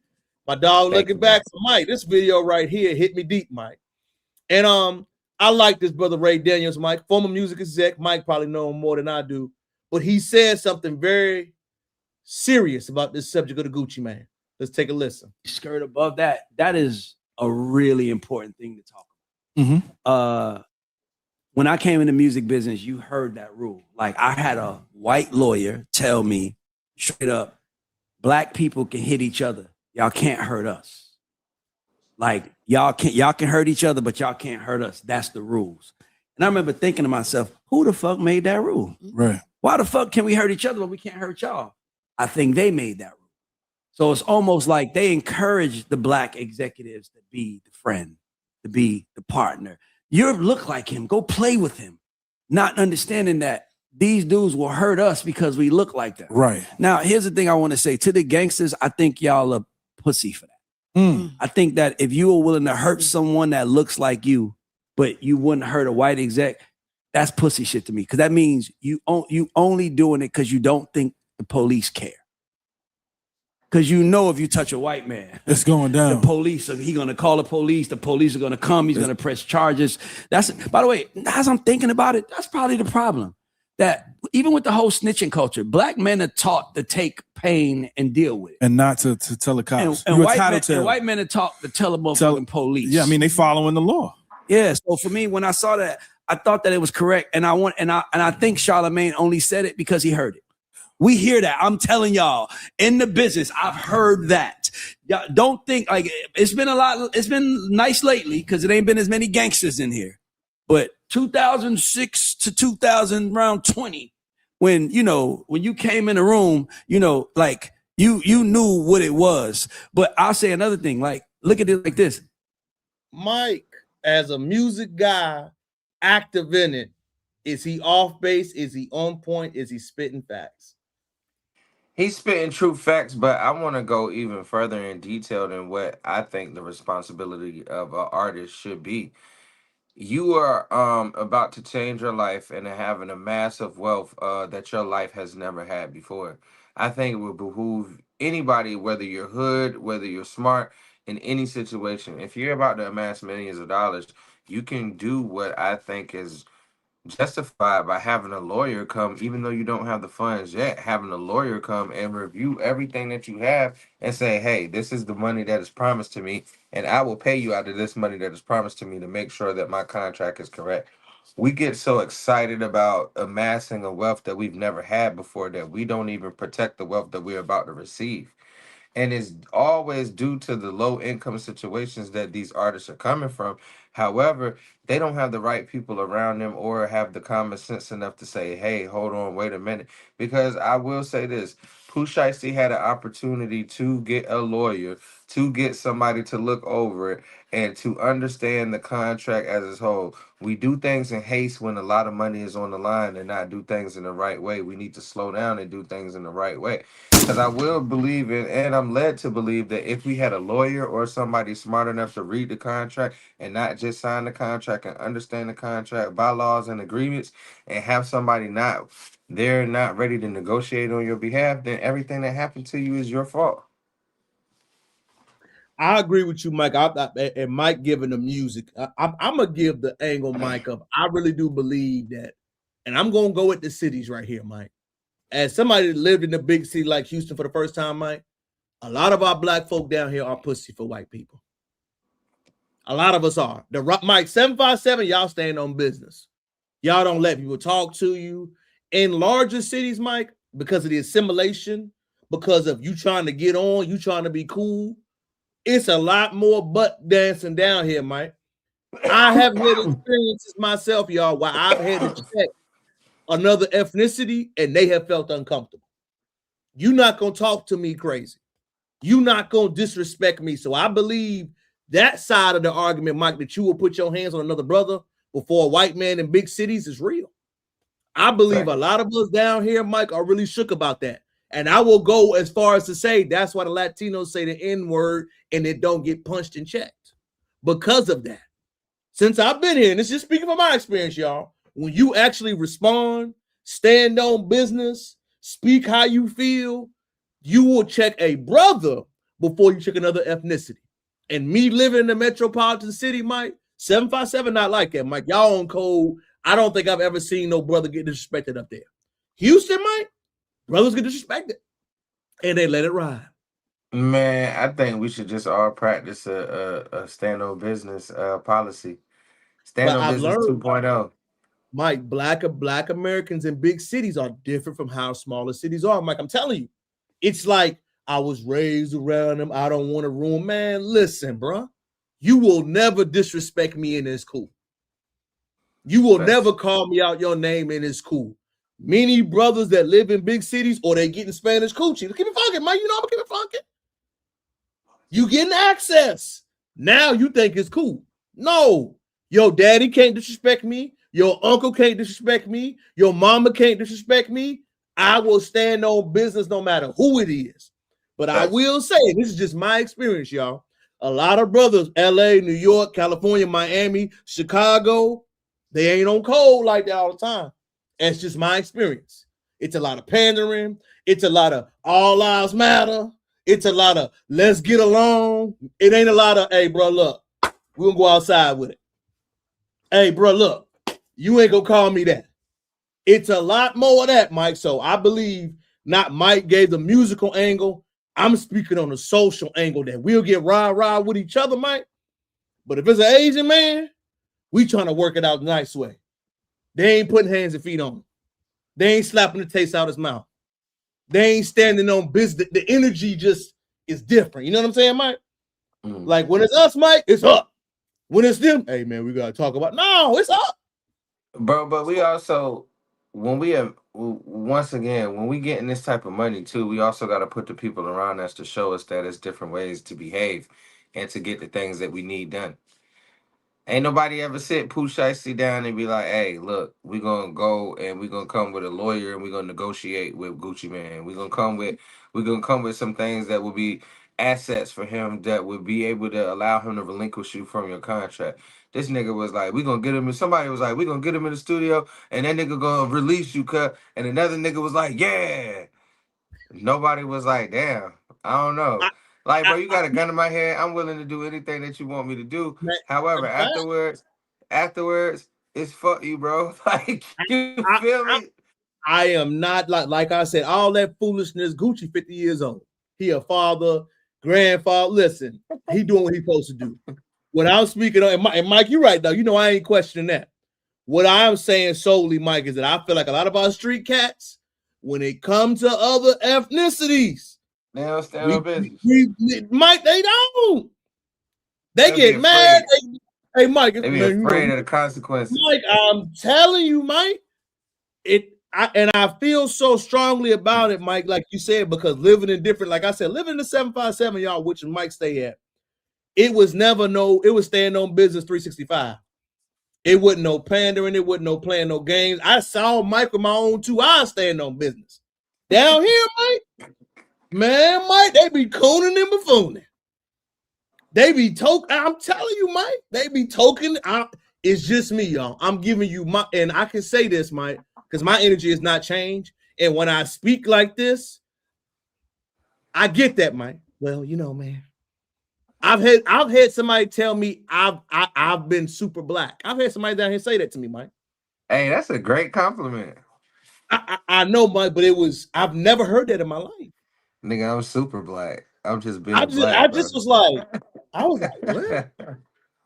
My dog looking back for Mike. This video right here hit me deep, Mike. And I like this brother Ray Daniels, Mike, former music exec. Mike probably know him more than I do, but he said something very serious about this subject of the Gucci Mane. Let's take a listen. Skirt above that. That is a really important thing to talk about. When I came in the music business, you heard that rule. Like I had a white lawyer tell me straight up, black people can hit each other. Y'all can't hurt us. Like y'all can hurt each other, but y'all can't hurt us. That's the rules. And I remember thinking to myself, who the fuck made that rule? Right. Why the fuck can we hurt each other, but we can't hurt y'all? I think they made that rule. So it's almost like they encourage the black executives to be the friend, to be the partner. You look like him, go play with him, not understanding that these dudes will hurt us because we look like that. Right. Now, here's the thing I want to say to the gangsters. I think y'all are pussy for that. I think that if you were willing to hurt someone that looks like you, but you wouldn't hurt a white exec, that's pussy shit to me. Because that means you only doing it because you don't think the police care. Because you know if you touch a white man, it's going down. The police, he's going to call the police are going to come, he's going to press charges. That's, by the way, as I'm thinking about it, that's probably the problem. That even with the whole snitching culture, black men are taught to take pain and deal with it. And not to tell the cops. And white men are taught to tell the police. Yeah, I mean, they following the law. Yeah, so for me, when I saw that, I thought that it was correct. And I think Charlamagne only said it because he heard it. We hear that. I'm telling y'all, in the business, I've heard that. Y'all don't think like it's been nice lately because it ain't been as many gangsters in here. But 2006 to 2020, when you came in the room, like you knew what it was. But I'll say another thing, like look at it like this. Mike, as a music guy, active in it, is he off base? Is he on point? Is he spitting facts? He's spitting true facts, but I want to go even further in detail than what I think the responsibility of an artist should be. You are about to change your life and having a massive wealth that your life has never had before. I think it would behoove anybody, whether you're hood, whether you're smart, in any situation. If you're about to amass millions of dollars, you can do what I think is justified by having a lawyer come, even though you don't have the funds yet, having a lawyer come and review everything that you have and say, hey, this is the money that is promised to me, and I will pay you out of this money that is promised to me to make sure that my contract is correct. We get so excited about amassing a wealth that we've never had before that we don't even protect the wealth that we're about to receive. And it's always due to the low income situations that these artists are coming from. However, they don't have the right people around them or have the common sense enough to say, hey, hold on, wait a minute. Because I will say this, Pooh Shiesty had an opportunity to get a lawyer, to get somebody to look over it, and to understand the contract as a whole. We do things in haste when a lot of money is on the line and not do things in the right way. We need to slow down and do things in the right way. Because I will believe in, and I'm led to believe that if we had a lawyer or somebody smart enough to read the contract and not just sign the contract and understand the contract, bylaws and agreements, and have somebody not ready to negotiate on your behalf, then everything that happened to you is your fault. I agree with you, Mike. And Mike giving the music. I'm gonna give the angle, Mike, of I really do believe that, and I'm gonna go with the cities right here, Mike. As somebody that lived in a big city like Houston for the first time, Mike, a lot of our black folk down here are pussy for white people. A lot of us are. Mike 757, y'all stand on business. Y'all don't let people talk to you. In larger cities, Mike, because of the assimilation, because of you trying to get on, you trying to be cool. it's a lot more butt dancing down here, Mike. I have had experiences myself, y'all, where I've had to check another ethnicity and they have felt uncomfortable. You're not gonna talk to me crazy. You're not gonna disrespect me. So I believe that side of the argument, Mike, that you will put your hands on another brother before a white man in big cities is real. I believe a lot of us down here, Mike, are really shook about that. And I will go as far as to say that's why the Latinos say the N-word and it don't get punched and checked because of that. Since I've been here, and it's just speaking from my experience, y'all, when you actually respond, stand on business, speak how you feel, you will check a brother before you check another ethnicity. And me living in the metropolitan city, Mike, 757 not like that, Mike. Y'all on code. I don't think I've ever seen no brother get disrespected up there. Houston, Mike, brothers get disrespected, and they let it ride. Man, I think we should just all practice a stand on business policy. Stand But on I've business learned, 2.0. Mike, black Americans in big cities are different from how smaller cities are. Mike, I'm telling you, it's like I was raised around them. I don't want to ruin. Man, listen, bro, you will never disrespect me and it's cool. You will never call me out your name and it's cool. Many brothers that live in big cities or they getting Spanish coochie. Keep it funky, Mike. You know I'm gonna keep it funky. You getting access. Now you think it's cool. No, your daddy can't disrespect me. Your uncle can't disrespect me. Your mama can't disrespect me. I will stand on business no matter who it is. But I will say, this is just my experience, y'all. A lot of brothers, LA, New York, California, Miami, Chicago, they ain't on code like that all the time. And it's just my experience. It's a lot of pandering. It's a lot of all lives matter. It's a lot of let's get along. It ain't a lot of, hey, bro, look, we're going to go outside with it. Hey, bro, look, you ain't going to call me that. It's a lot more of that, Mike. So I believe not Mike gave the musical angle. I'm speaking on the social angle that we'll get rah-rah with each other, Mike. But if it's an Asian man, we trying to work it out the nice way. They ain't putting hands and feet on him. They ain't slapping the taste out his mouth. They ain't standing on business. The energy just is different. You know what I'm saying, Mike? Mm-hmm. Like when it's us, Mike, it's up. When it's them, hey, man, we got to talk about, no, it's up. Bro, but we also, when we have, once again, when we get in this type of money too, we also got to put the people around us to show us that it's different ways to behave and to get the things that we need done. Ain't nobody ever sit Pooh Shiesty down and be like, hey, look, we're going to go and we're going to come with a lawyer and we're going to negotiate with Gucci Mane. We're going to come with some things that will be assets for him that would be able to allow him to relinquish you from your contract. This nigga was like, we're going to get him. Somebody was like, we're going to get him in the studio and that nigga going to release you, cut. And another nigga was like, yeah. Nobody was like, damn, I don't know. Like, bro, you got a gun to my head. I'm willing to do anything that you want me to do. However, afterwards, it's fuck you, bro. Like, you feel me? I am not like I said, all that foolishness. Gucci 50 years old. He a father, grandfather. Listen, he doing what he's supposed to do. What I'm speaking on, and Mike, you're right, though. You know, I ain't questioning that. What I'm saying solely, Mike, is that I feel like a lot of our street cats, when it comes to other ethnicities, they don't stand on business. Mike, they don't. They get mad. Hey, Mike, they be afraid of the consequences. Mike, I'm telling you, Mike. I feel so strongly about it, Mike, like you said, because living in different, like I said, living in the 757, y'all, which Mike stay at, it was staying on business 365. It wasn't no pandering, it wasn't no playing no games. I saw Mike with my own 2 eyes staying on business. Down here, Mike, man, Mike, they be cooning and buffooning. They be token. I'm telling you, Mike, they be token. It's just me, y'all. I'm giving you my, and I can say this, Mike, because my energy has not changed. And when I speak like this, I get that, Mike. Well, you know, man, I've had somebody tell me I've been super black. I've had somebody down here say that to me, Mike. Hey, that's a great compliment. I know, Mike, but I've never heard that in my life. Nigga, I'm super black. I'm just being black. I just was like, what?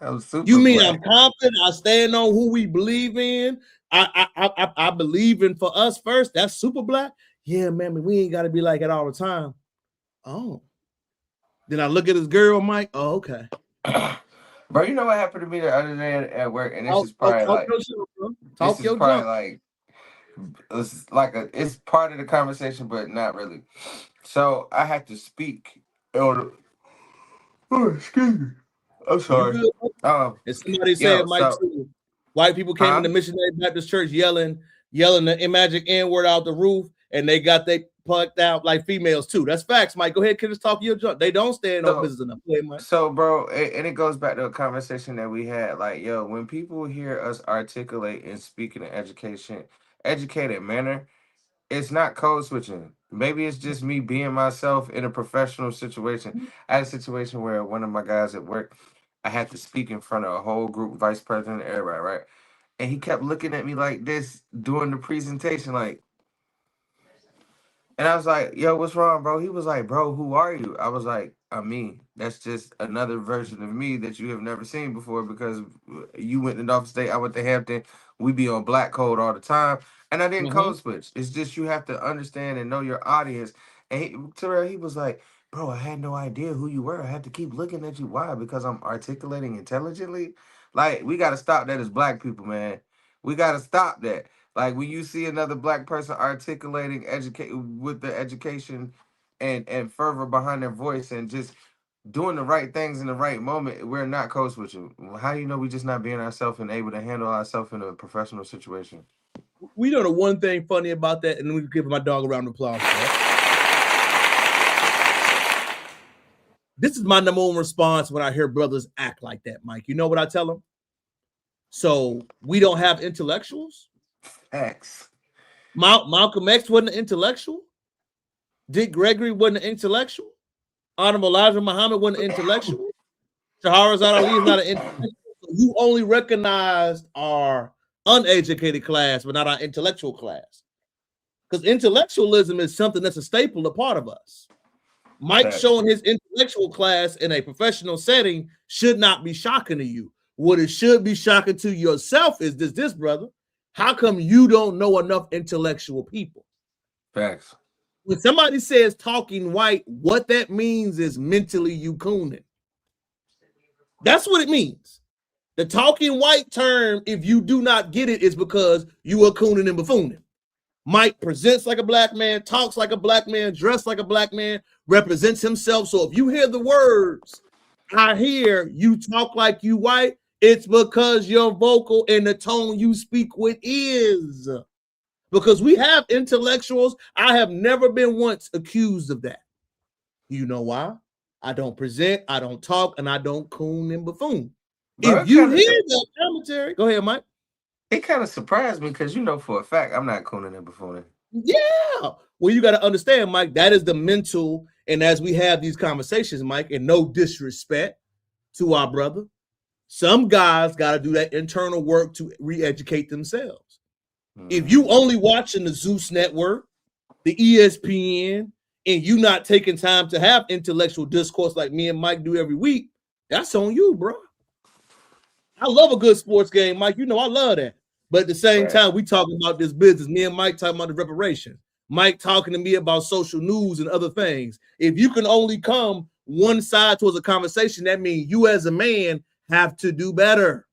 I'm super You mean black. I'm confident? I stand on who we believe in. I believe in for us first. That's super black. Yeah, man, we ain't got to be like it all the time. Oh, Then I look at his girl, Mike. Oh, okay. Bro, you know what happened to me the other day at work, and this Talk, is probably like your shit, bro. this Talk is your probably junk. like it's part of the conversation, but not really. So I had to speak. Oh, excuse me. I'm You sorry. good? And somebody said, Mike, So too. White people came in the Missionary Baptist Church yelling the magic N-word out the roof, and they got they plucked out like females too. That's facts, Mike. Go ahead, can just talk your junk. They don't stand on business enough. Go ahead, Mike. So, bro, and it goes back to a conversation that we had. Like, yo, when people hear us articulate and speak in an educated manner, it's not code switching. Maybe it's just me being myself in a professional situation. I had a situation where one of my guys at work, I had to speak in front of a whole group, vice president, everybody, right? And he kept looking at me like this during the presentation, like, and I was like, yo, what's wrong, bro? He was like, bro, who are you? I was like, I'm me. That's just another version of me that you have never seen before because you went to Norfolk State, I went to Hampton. We be on black code all the time. And I didn't code switch. It's just you have to understand and know your audience. And Terrell, he was like, bro, I had no idea who you were. I had to keep looking at you. Why? Because I'm articulating intelligently. Like, we got to stop that as black people, man. We got to stop that. Like when you see another black person articulating with the education and fervor behind their voice and just doing the right things in the right moment, we're not code switching. How do you know we just not being ourselves and able to handle ourselves in a professional situation? We know the one thing funny about that, and we give my dog a round of applause. This is my number one response when I hear brothers act like that, Mike. You know what I tell them? So we don't have intellectuals? X. Malcolm X wasn't an intellectual. Dick Gregory wasn't an intellectual. Honorable Elijah Muhammad wasn't an intellectual. Shahrazad Ali is not an intellectual. You only recognized our uneducated class, but not our intellectual class. Because intellectualism is something that's a staple, a part of us. Mike showing his intellectual class in a professional setting should not be shocking to you. What it should be shocking to yourself is this, brother. How come you don't know enough intellectual people? Facts. When somebody says talking white, what that means is mentally you cooning. That's what it means. The talking white term, if you do not get it, is because you are cooning and buffooning. Mike presents like a black man, talks like a black man, dressed like a black man, represents himself. So if you hear the words, I hear you talk like you white, it's because your vocal and the tone you speak with is. Because we have intellectuals. I have never been once accused of that. You know why? I don't present, I don't talk, and I don't coon and buffoon. Bro, if you hear that commentary, go ahead, Mike. It kind of surprised me because you know for a fact I'm not cooning and buffooning. Yeah. Well, you got to understand, Mike, that is the mental. And as we have these conversations, Mike, and no disrespect to our brother, some guys got to do that internal work to re-educate themselves. If you only watching the Zeus Network, the ESPN, and you not taking time to have intellectual discourse like me and Mike do every week, that's on you, bro. I love a good sports game, Mike. You know I love that. But at the same time, we talking about this business. Me and Mike talking about the reparations. Mike talking to me about social news and other things. If you can only come one side towards a conversation, that means you as a man have to do better.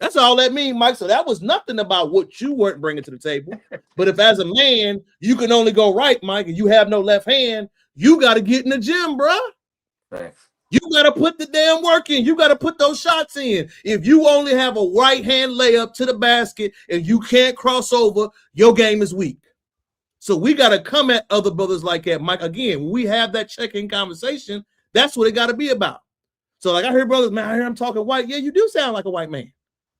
That's all that means, Mike. So that was nothing about what you weren't bringing to the table. But if as a man, you can only go right, Mike, and you have no left hand, you got to get in the gym, bro. Thanks. You got to put the damn work in. You got to put those shots in. If you only have a right hand layup to the basket and you can't cross over, your game is weak. So we got to come at other brothers like that, Mike. Again, when we have that check-in conversation, that's what it got to be about. So like I hear brothers, man, I hear I'm talking white. Yeah, you do sound like a white man.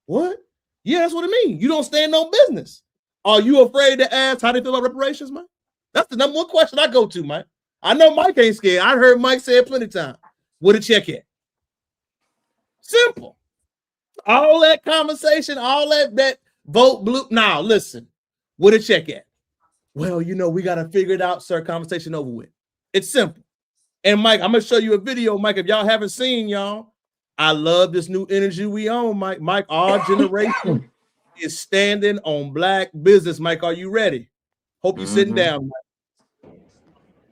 What? Yeah, that's what it means. You don't stand no business. Are you afraid to ask how they feel about reparations, Mike? That's the number one question I go to, Mike. I know Mike ain't scared. I heard Mike say it plenty of times. What a check at? Simple. All that conversation, all that vote blue. Now, listen, what a check at? Well, you know, we got to figure it out, sir. Conversation over with. It's simple. And Mike, I'm going to show you a video, Mike. If y'all haven't seen, y'all, I love this new energy we own, Mike. Mike, our generation is standing on black business. Mike, are you ready? Hope you're sitting down, Mike.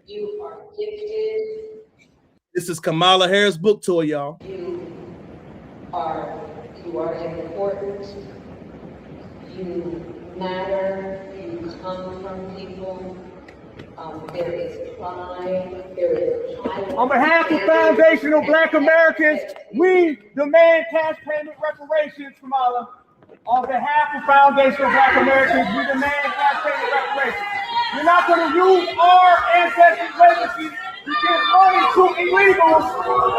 You are gifted. This is Kamala Harris book tour, y'all. You are important. You matter. You come from people. There is pride. There is pride. On behalf of Foundational Black Americans, we demand cash payment reparations, Kamala. On behalf of Foundational Black Americans, we demand cash payment reparations. We're not going to use our ancestors' legacy to give money to illegal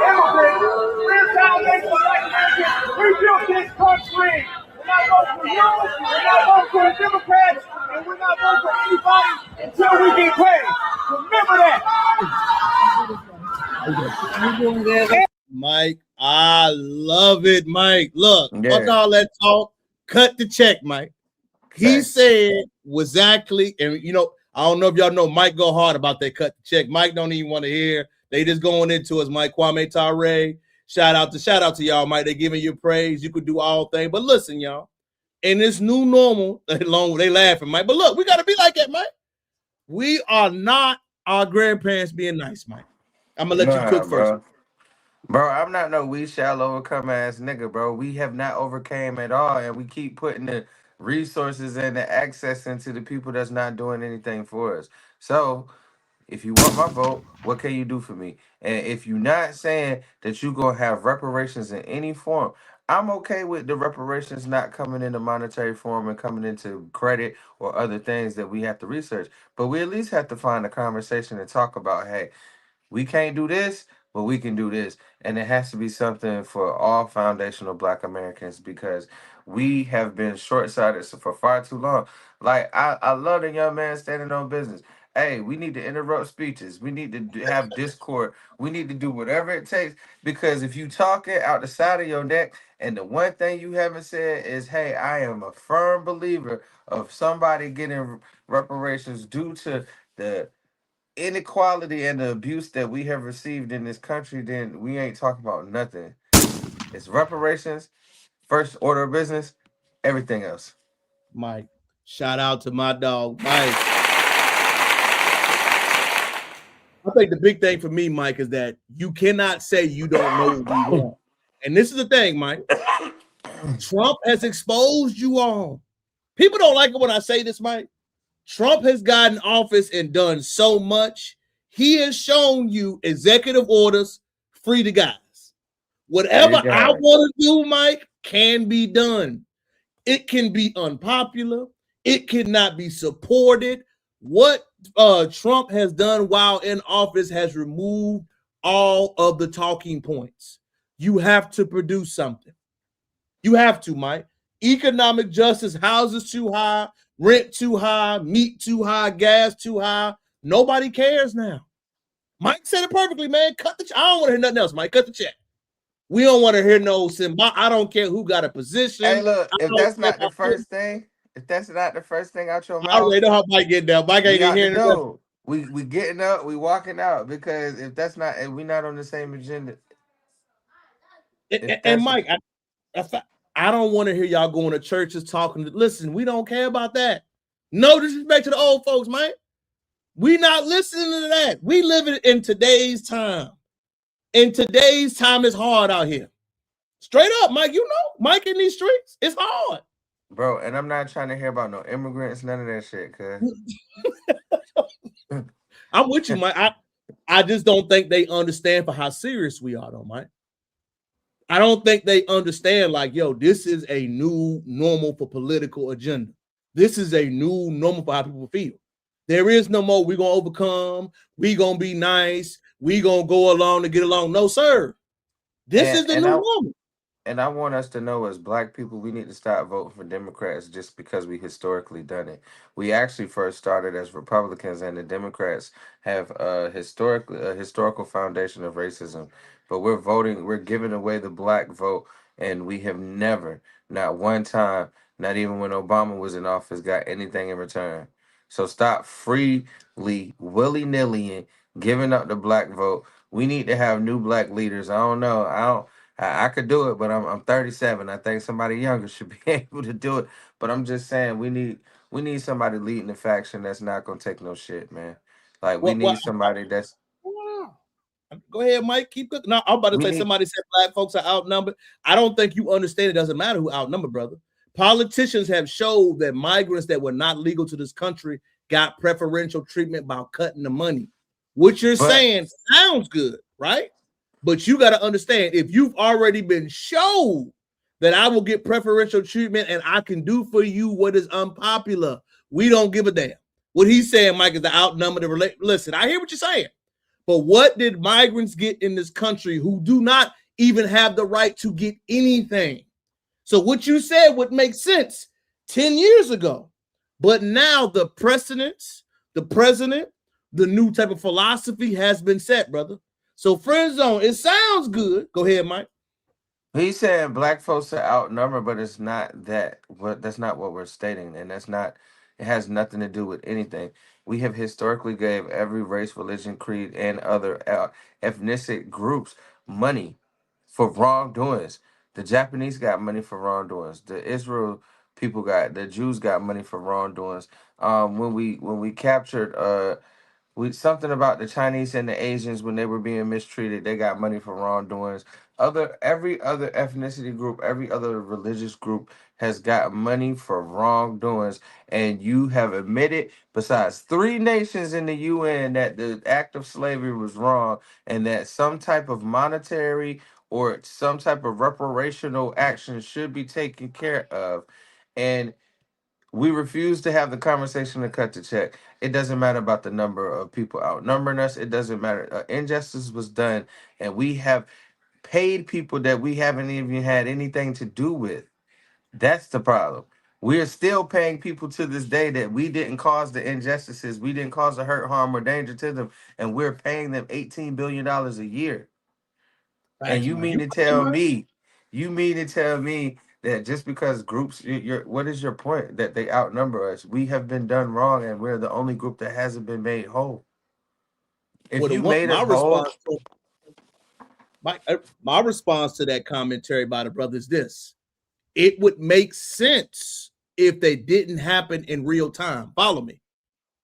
immigrants. We're Foundational Black Americans. We built this country. We're not voting for you. We're not voting for the Democrats. And we're not voting for anybody until we get paid. Remember that. Mike, I love it, Mike. Look, fuck all that talk. Cut the check, Mike. He said exactly, and you know, I don't know if y'all know Mike go hard about that cut the check. Mike don't even want to hear. They just going into us, Mike. Kwame Ture. Shout out to y'all, Mike. They giving you praise. You could do all things. But listen, y'all, in this new normal, they laughing, Mike. But look, we gotta be like that, Mike. We are not our grandparents being nice, Mike. I'm gonna let you cook first. Bro, I'm not no we shall overcome ass nigga, bro. We have not overcame at all, and we keep putting the resources and the access into the people that's not doing anything for us. So if you want my vote, what can you do for me? And if you're not saying that you're gonna have reparations in any form, I'm okay with the reparations not coming into monetary form and coming into credit or other things that we have to research. But we at least have to find a conversation and talk about, hey, we can't do this, but we can do this. And it has to be something for all foundational Black Americans because we have been short-sighted for far too long. Like, I love the young man standing on business. Hey, we need to interrupt speeches. We need to have discord. We need to do whatever it takes because if you talking out the side of your neck and the one thing you haven't said is, hey, I am a firm believer of somebody getting reparations due to the inequality and the abuse that we have received in this country, then we ain't talking about nothing. It's reparations, first order of business, everything else. Mike, shout out to my dog, Mike. I think the big thing for me, Mike, is that you cannot say you don't know what we want. And this is the thing, Mike. Trump has exposed you all. People don't like it when I say this, Mike. Trump has gotten office and done so much. He has shown you executive orders, free the guys. Whatever I want to do, Mike, can be done. It can be unpopular. It cannot be supported. What Trump has done while in office has removed all of the talking points. You have to produce something. You have to, Mike. Economic justice, houses too high, rent too high, meat too high, gas too high. Nobody cares now. Mike said it perfectly, man. Cut the check. I don't want to hear nothing else, Mike. Cut the check. We don't want to hear no symbol. I don't care who got a position. Hey, look, if that's not the first thing, out your mouth, I already know how Mike get down. Mike ain't even hearing it. We getting up, we walking out because if that's not, if we not on the same agenda. And Mike, I don't want to hear y'all going to churches talking. Listen, we don't care about that. No disrespect to the old folks, Mike. We not listening to that. We live in today's time. And today's time is hard out here. Straight up, Mike, you know, Mike in these streets, it's hard. Bro, and I'm not trying to hear about no immigrants, none of that shit, cuz. I'm with you, Mike. I just don't think they understand for how serious we are, though, Mike. I don't think they understand, like, yo, this is a new normal for political agenda. This is a new normal for how people feel. There is no more, we're going to overcome, we're going to be nice, we're going to go along to get along. No, sir. This is the new normal. And I want us to know as Black people, we need to stop voting for Democrats just because we historically done it. We actually first started as Republicans, and the Democrats have a historical foundation of racism. But we're giving away the Black vote, and we have never, not one time, not even when Obama was in office, got anything in return. So stop freely, willy-nilly giving up the Black vote. We need to have new Black leaders. I don't know. I could do it, but I'm 37. I think somebody younger should be able to do it. But I'm just saying we need somebody leading the faction that's not gonna take no shit, man. Like we need somebody that's. Go ahead, Mike. Keep cooking. No, I'm about to say somebody said black folks are outnumbered. I don't think you understand. It doesn't matter who outnumbered, brother. Politicians have showed that migrants that were not legal to this country got preferential treatment by cutting the money. What you're saying sounds good, right? But you got to understand, if you've already been showed that I will get preferential treatment and I can do for you what is unpopular, we don't give a damn. What he's saying, Mike, is the outnumbered. Listen, I hear what you're saying. But what did migrants get in this country who do not even have the right to get anything? So what you said would make sense 10 years ago. But now the precedents, the president, the new type of philosophy has been set, brother. So friend zone, it sounds good. Go ahead, Mike. He's saying black folks are outnumbered, but it's not that. That's not what we're stating, and that's not. It has nothing to do with anything. We have historically gave every race, religion, creed, and other ethnic groups money for wrongdoings. The Japanese got money for wrongdoings. The Israel people the Jews got money for wrongdoings. When we captured something about the Chinese and the Asians when they were being mistreated, they got money for wrongdoings. Every other ethnicity group, every other religious group has got money for wrongdoings, and you have admitted, besides 3 nations in the UN, that the act of slavery was wrong, and that some type of monetary or some type of reparational action should be taken care of. And we refuse to have the conversation to cut the check. It doesn't matter about the number of people outnumbering us. It doesn't matter. Injustice was done, and we have paid people that we haven't even had anything to do with. That's the problem. We're still paying people to this day that we didn't cause the injustices. We didn't cause the hurt, harm, or danger to them, and we're paying them $18 billion a year. And you mean to tell me that just because groups, what is your point? That they outnumber us? We have been done wrong, and we're the only group that hasn't been made whole. If you made us whole, my response to that commentary by the brother is this: it would make sense if they didn't happen in real time. Follow me.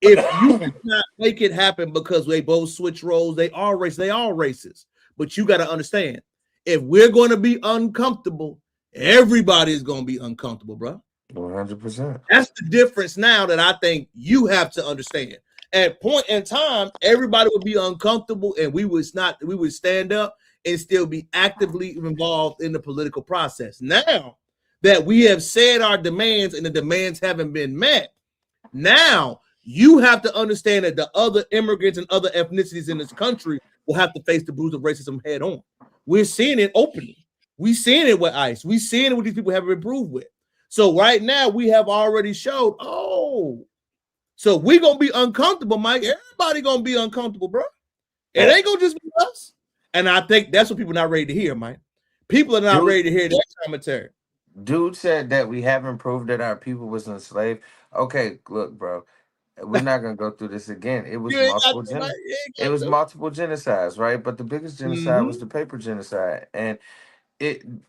If you could not make it happen because they both switch roles, they are racist. But you got to understand, if we're going to be uncomfortable, everybody is going to be uncomfortable, bro. 100%. That's the difference now that I think you have to understand. At point in time, everybody would be uncomfortable, and we would stand up and still be actively involved in the political process. Now that we have said our demands and the demands haven't been met, now you have to understand that the other immigrants and other ethnicities in this country will have to face the bruise of racism head on. We're seeing it openly. We're seeing it with ICE. We're seeing it with these people have improved with. So right now we have already showed, so we're going to be uncomfortable, Mike. Everybody going to be uncomfortable, bro. It ain't going to just be us. And I think that's what people are not ready to hear, Mike. People are not ready to hear that commentary. Dude said that we haven't proved that our people was enslaved. Okay, look, bro. We're not gonna go through this again. It was multiple genocides, right? But the biggest genocide was the paper genocide, and I'm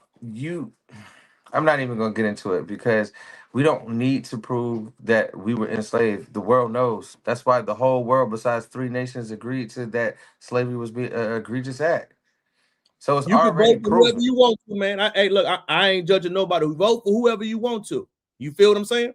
not even gonna get into it because we don't need to prove that we were enslaved. The world knows. That's why the whole world, besides 3 nations, agreed to that slavery was an egregious act. So it's already proven. Whoever you want to, man. I ain't judging nobody. Vote for whoever you want to. You feel what I'm saying?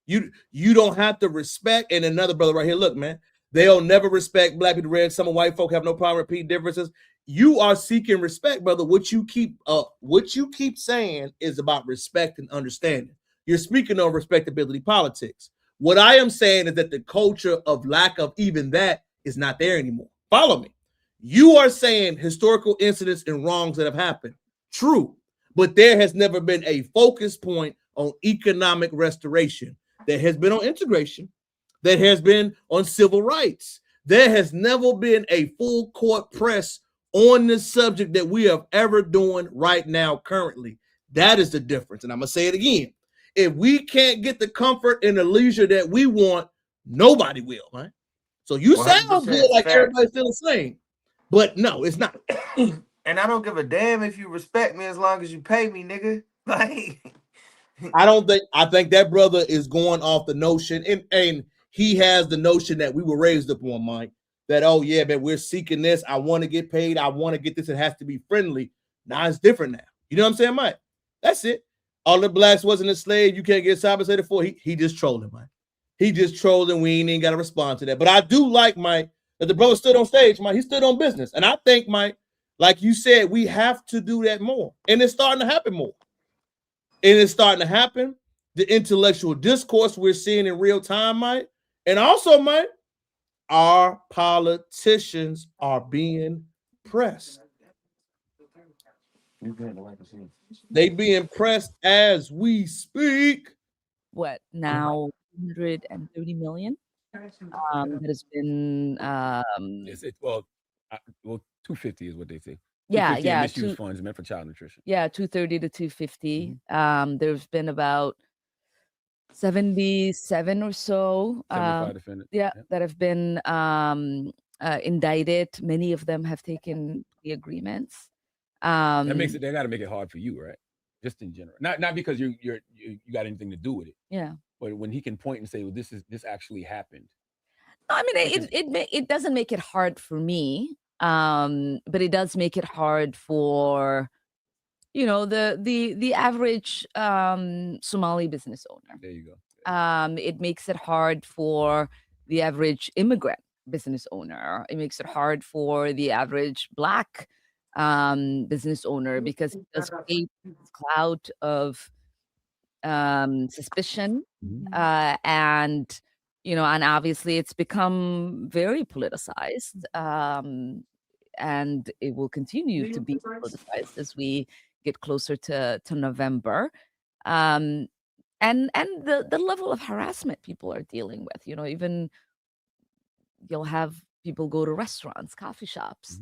You don't have to respect. And another brother right here, look, man, they'll never respect black people. Red, some white folk have no problem repeating differences. You are seeking respect, brother. What you keep saying is about respect and understanding. You're speaking on respectability politics. What I am saying is that the culture of lack of even that is not there anymore. Follow me. You are saying historical incidents and wrongs that have happened. True, but there has never been a focus point on economic restoration. There has been on integration. There has been on civil rights. There has never been a full court press on this subject that we are ever doing right now currently. That is the difference. And I'm going to say it again. If we can't get the comfort and the leisure that we want, nobody will, right? So you sound good like everybody's still the same. But no, it's not. And I don't give a damn if you respect me as long as you pay me, nigga. Like, I think that brother is going off the notion, and he has the notion that we were raised upon, Mike. that, oh yeah, man, we're seeking this. I want to get paid. I want to get this. It has to be friendly. Now it's different now. You know what I'm saying, Mike? That's it. All the blacks wasn't enslaved. You can't get compensated for. He just trolling, Mike. He just trolling. We ain't even got to respond to that. But I do like, Mike, that the brother stood on stage, Mike. He stood on business. And I think, Mike, like you said, we have to do that more. And it's starting to happen more. And it's starting to happen. The intellectual discourse we're seeing in real time, Mike. And also, Mike, our politicians are being pressed. They being pressed as we speak. What now? 130 million. That has been well, 250 is what they say. yeah, yeah, Misuse funds meant for child nutrition. yeah, 230 to 250. There's been about 77 or so 75 defendants. that have been indicted. Many of them have taken the agreements. That makes it. They got to make it hard for you, right? Just in general, not because you got anything to do with it. Yeah. But when he can point and say, "Well, this actually happened." I mean, it doesn't make it hard for me, but it does make it hard for, the average Somali business owner. There you go. It makes it hard for the average immigrant business owner. It makes it hard for the average Black business owner because it does create this cloud of suspicion, and obviously it's become very politicized, and it will continue to be politicized as we get closer to November, and the level of harassment people are dealing with. Even you'll have people go to restaurants, coffee shops,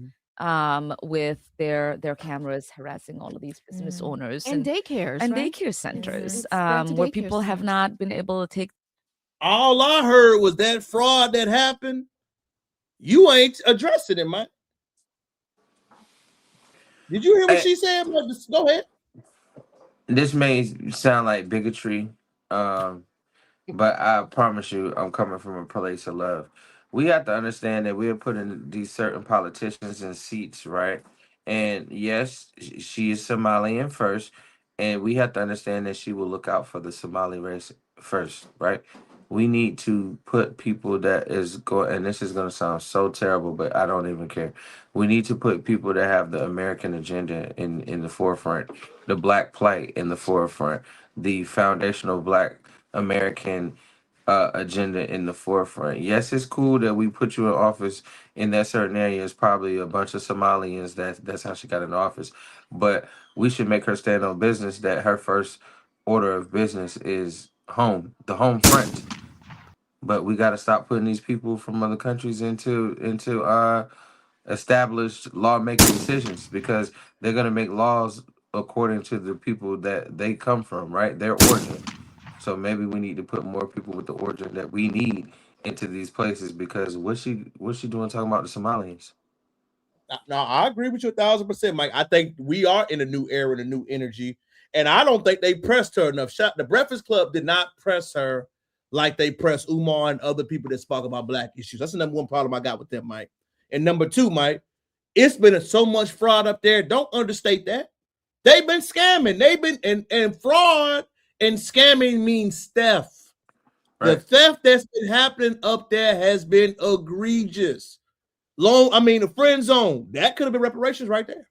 with their cameras harassing all of these business owners and daycares and right? daycare centers, Spread to where daycare people have centers. not been able to take. All I heard was that fraud that happened. You ain't addressing it, man. Did you hear what she said? Go ahead. This may sound like bigotry, but I promise you, I'm coming from a place of love. We have to understand that we are putting these certain politicians in seats, right? And yes, she is Somalian first, and we have to understand that she will look out for the Somali race first, right? We need to put people that is going, and this is going to sound so terrible, but I don't even care. We need to put people that have the American agenda in the forefront, the Black plight in the forefront, the foundational Black American agenda in the forefront. Yes, it's cool that we put you in office in that certain area. It's probably a bunch of Somalians that's how she got in office. But we should make her stand on business that her first order of business is the home front. But we got to stop putting these people from other countries into established lawmaking decisions, because they're going to make laws according to the people that they come from, right? Their origin. So maybe we need to put more people with the origin that we need into these places, because what's she doing talking about the Somalians? No, I agree with you 1,000%, Mike. I think we are in a new era and a new energy, and I don't think they pressed her enough. The Breakfast Club did not press her like they pressed Umar and other people that spoke about Black issues. That's the number one problem I got with them, Mike. And number two, Mike, it's been so much fraud up there. Don't understate that. They've been scamming. They've been and fraud and scamming means theft. Right. The theft that's been happening up there has been egregious. The friend zone, that could have been reparations right there.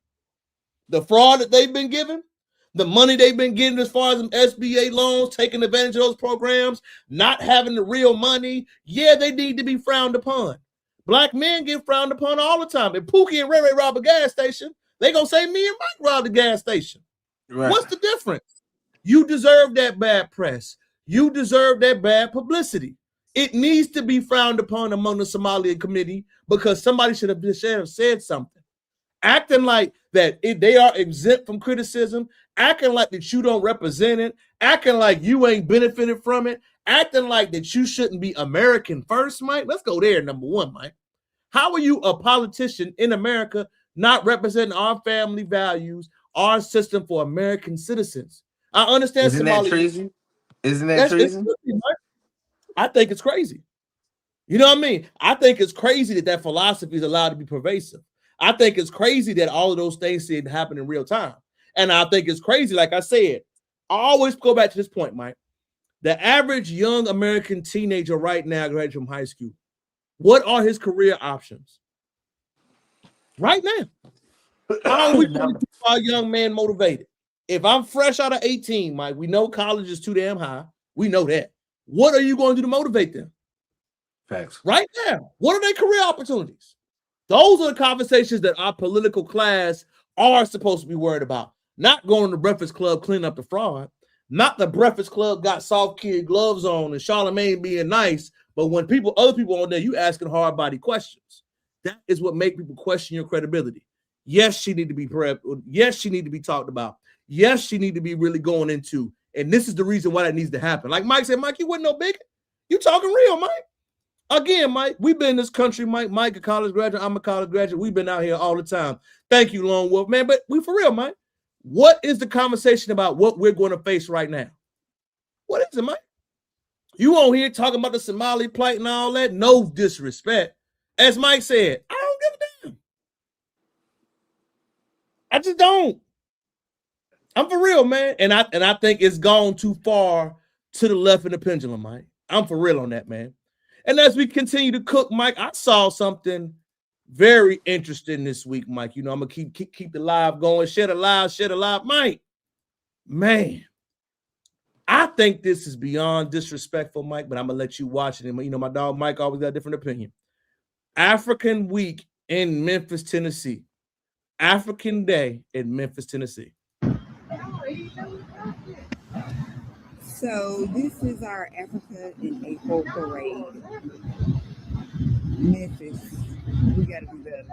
The fraud that they've been given, the money they've been getting as far as them SBA loans, taking advantage of those programs, not having the real money. Yeah, they need to be frowned upon. Black men get frowned upon all the time. If Pookie and Ray Ray rob a gas station, they gonna say me and Mike robbed the gas station. Right. What's the difference? You deserve that bad press. You deserve that bad publicity. It needs to be frowned upon among the Somalian committee, because somebody should have said something. Acting like that they are exempt from criticism, acting like that you don't represent it, acting like you ain't benefited from it, acting like that you shouldn't be American first, Mike. Let's go there, number one, Mike. How are you a politician in America not representing our family values, our system for American citizens? I understand. Isn't that treason? Isn't that treason? I think it's crazy. You know what I mean? I think it's crazy that philosophy is allowed to be pervasive. I think it's crazy that all of those things didn't happen in real time. And I think it's crazy, like I said, I always go back to this point, Mike. The average young American teenager right now graduating from high school, what are his career options? Right now. How are we going to keep our young man motivated? If I'm fresh out of 18, Mike, we know college is too damn high. We know that. What are you going to do to motivate them? Facts. Right now. What are their career opportunities? Those are the conversations that our political class are supposed to be worried about. Not going to the Breakfast Club cleaning up the fraud. Not the Breakfast Club got soft kid gloves on and Charlamagne being nice. But when other people on there, you asking hard body questions. That is what make people question your credibility. Yes, she need to be prepped. Yes, she need to be talked about. Yes, she need to be really going into. And this is the reason why that needs to happen. Like Mike said, Mike, you wasn't no bigot. You talking real, Mike. Again, Mike, we've been in this country, Mike. Mike, a college graduate. I'm a college graduate. We've been out here all the time. Thank you, Lone Wolf, man. But we for real, Mike. What is the conversation about what we're going to face right now? What is it, Mike? You on here talking about the Somali plight and all that? No disrespect. As Mike said, I don't give a damn. I just don't. I'm for real, man. And I think it's gone too far to the left in the pendulum, Mike. I'm for real on that, man. And as we continue to cook, Mike, I saw something very interesting this week, Mike. You know, I'm gonna keep the live going. Shed alive, Mike. Man, I think this is beyond disrespectful, Mike, but I'm gonna let you watch it. And you know, my dog Mike always got a different opinion. African Week in Memphis, Tennessee. African Day in Memphis, Tennessee. So this is our Africa in April parade. Memphis, we gotta do better.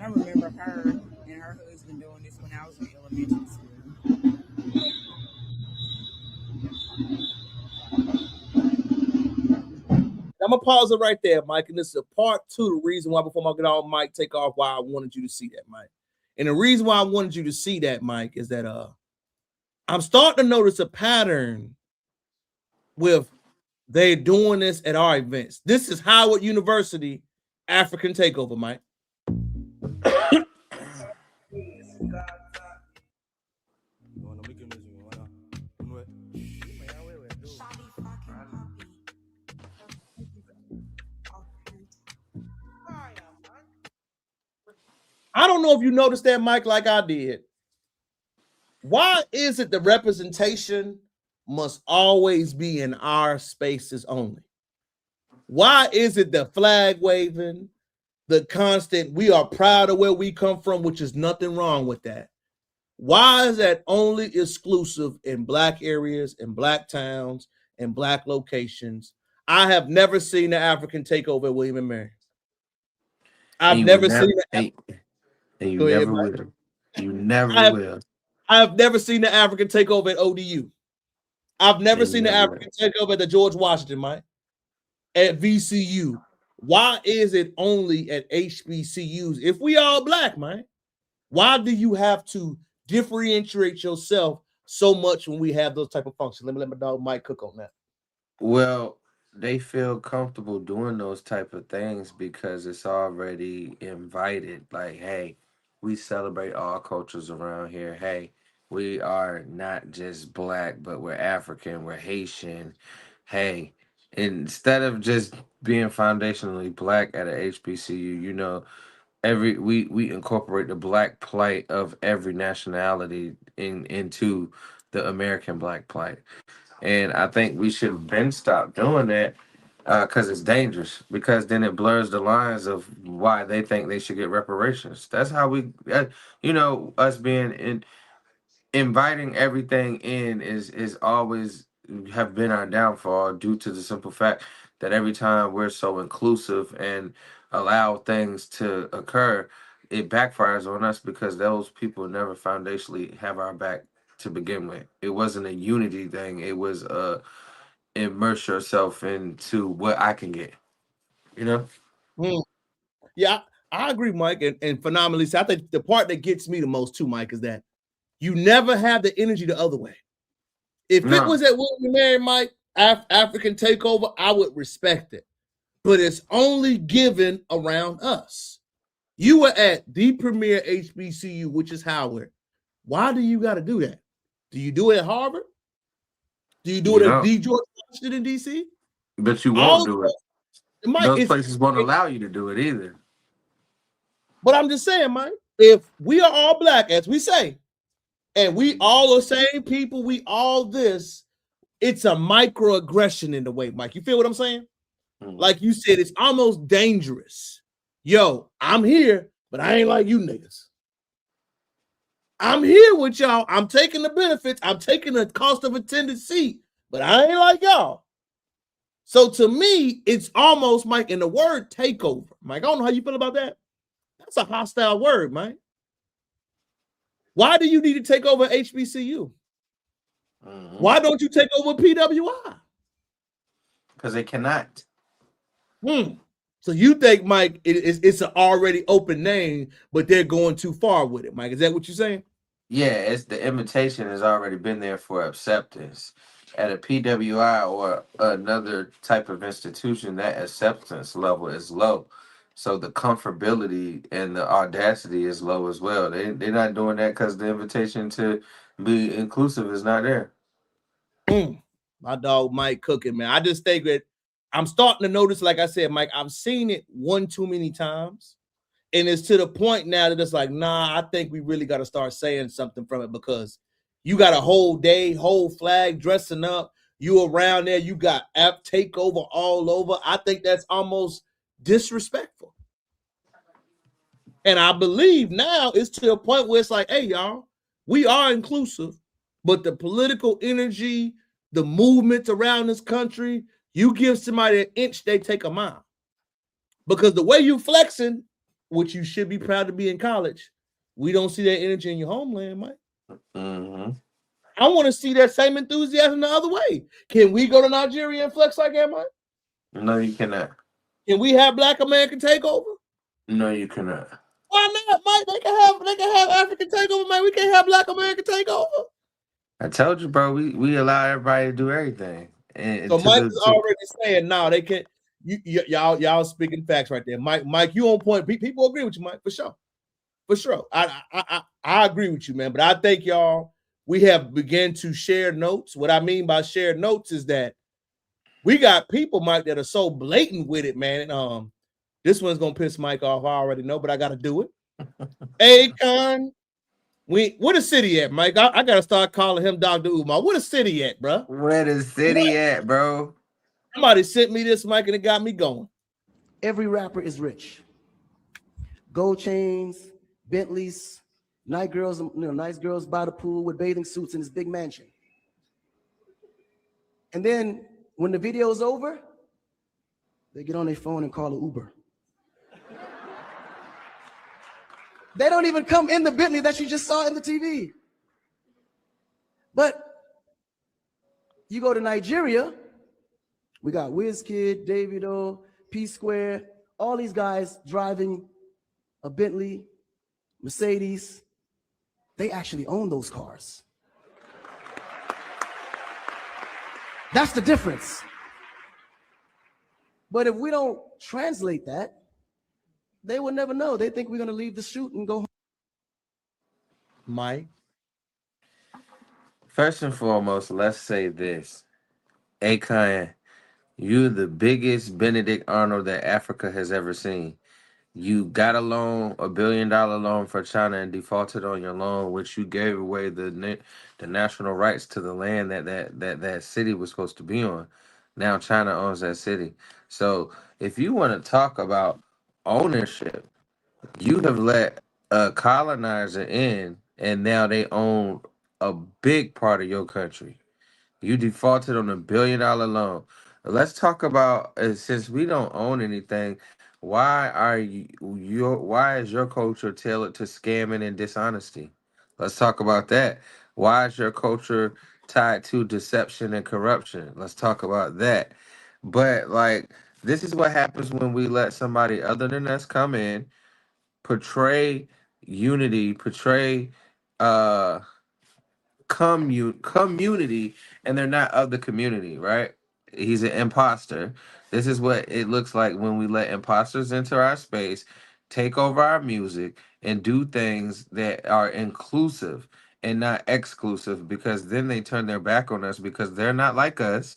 I remember her and her husband doing this when I was in elementary school. I'm gonna pause it right there, Mike. And this is a part two. The reason why, before I get on Mike, take off, why I wanted you to see that, Mike. And the reason why I wanted you to see that, Mike, is that I'm starting to notice a pattern with they doing this at our events. This is Howard University African Takeover, Mike. I don't know if you noticed that, Mike, like I did. Why is it the representation must always be in our spaces only? Why is it the flag waving, the constant, we are proud of where we come from, which is nothing wrong with that? Why is that only exclusive in Black areas, in Black towns, in Black locations? I have never seen the African takeover at William & Mary. I've never seen that. And you never will. You never will. I've never seen the African takeover at ODU. I've never seen the African takeover at the George Washington, Mike. At VCU. Why is it only at HBCUs? If we all Black, man, why do you have to differentiate yourself so much when we have those type of functions? Let my dog Mike cook on that. Well, they feel comfortable doing those type of things because it's already invited. Like, hey, we celebrate all cultures around here. Hey, we are not just Black, but we're African, we're Haitian. Hey, instead of just being foundationally Black at a HBCU, you know, we incorporate the Black plight of every nationality into the American Black plight. And I think we should then stop doing that because it's dangerous, because then it blurs the lines of why they think they should get reparations. That's how we, you know, us being inviting everything in is always have been our downfall due to the simple fact that every time we're so inclusive and allow things to occur, it backfires on us because those people never foundationally have our back to begin with. It wasn't a unity thing. It was immerse yourself into what I can get. You know? Yeah, I agree, Mike, and phenomenally. So I think the part that gets me the most too, Mike, is that you never have the energy the other way. If it was at William & Mary, Mike, African takeover, I would respect it. But it's only given around us. You were at the premier HBCU, which is Howard. Why do you got to do that? Do you do it at Harvard? Do you do it at the George Washington, D.C.? But you won't do it. Those places won't allow you to do it either. But I'm just saying, Mike, if we are all black, as we say, and we all the same people, we all this, it's a microaggression in the way, Mike. You feel what I'm saying? Like you said, it's almost dangerous. Yo, I'm here, but I ain't like you niggas. I'm here with y'all. I'm taking the benefits. I'm taking the cost of attendance seat, but I ain't like y'all. So to me, it's almost, Mike, in the word takeover. Mike, I don't know how you feel about that. That's a hostile word, Mike. Why do you need to take over HBCU? Why don't you take over PWI? Because they cannot. So you think, Mike, it's an already open name, but they're going too far with it, Mike. Is that what you're saying? Yeah, it's the invitation has already been there for acceptance. At a PWI or another type of institution, that acceptance level is low. So the comfortability and the audacity is low as well. They're not doing that because the invitation to be inclusive is not there. My dog Mike cooking, man. I just think that I'm starting to notice, like I said, Mike, I've seen it one too many times. And it's to the point now that it's like, nah, I think we really got to start saying something from it, because you got a whole day, whole flag dressing up. You around there, you got app takeover all over. I think that's almost disrespectful. And I believe now it's to a point where it's like, hey, y'all, we are inclusive, but the political energy, the movements around this country, you give somebody an inch, they take a mile. Because the way you flexing, which you should be proud to be in college, we don't see that energy in your homeland, Mike. I want to see that same enthusiasm the other way. Can we go to Nigeria and flex like that, Mike? No, you cannot. Can we have Black American takeover? No, you cannot. Why not, Mike? They can have African takeover, man. We can't have Black American takeover. I told you, bro. We allow everybody to do everything. And so Mike is already saying, no, they can't. Y'all speaking facts right there, Mike. You on point. People agree with you, Mike, for sure. I agree with you, man. But I think we have begun to share notes. What I mean by share notes is that we got people, Mike, that are so blatant with it, man. This one's gonna piss Mike off. I already know, but I gotta do it. Akon, where the city at, Mike? I gotta start calling him Dr. Umar. Where the city at, bro? Where the city at, bro? Somebody sent me this, Mike, and it got me going. Every rapper is rich. Gold chains, Bentleys, nice girls by the pool with bathing suits in this big mansion. And then when the video's over, they get on their phone and call an Uber. They don't even come in the Bentley that you just saw in the TV. But you go to Nigeria, we got Wizkid, Davido, P-Square, all these guys driving a Bentley, Mercedes. They actually own those cars. That's the difference. But if we don't translate that, they will never know. They think we're going to leave the shoot and go home. Mike? First and foremost, let's say this. Akon, you're the biggest Benedict Arnold that Africa has ever seen. You got a loan, $1 billion loan for China, and defaulted on your loan, which you gave away the national rights to the land that city was supposed to be on. Now China owns that city. So if you want to talk about ownership, you have let a colonizer in, and now they own a big part of your country. You defaulted on $1 billion loan. Let's talk about since we don't own anything, why is your culture tailored to scamming and dishonesty? Let's talk about that. Why is your culture tied to deception and corruption? Let's talk about that. But like this is what happens when we let somebody other than us come in, portray unity, portray uh community, and they're not of the community, right? He's an imposter. This is what it looks like when we let imposters into our space, take over our music, and do things that are inclusive and not exclusive, because then they turn their back on us because they're not like us.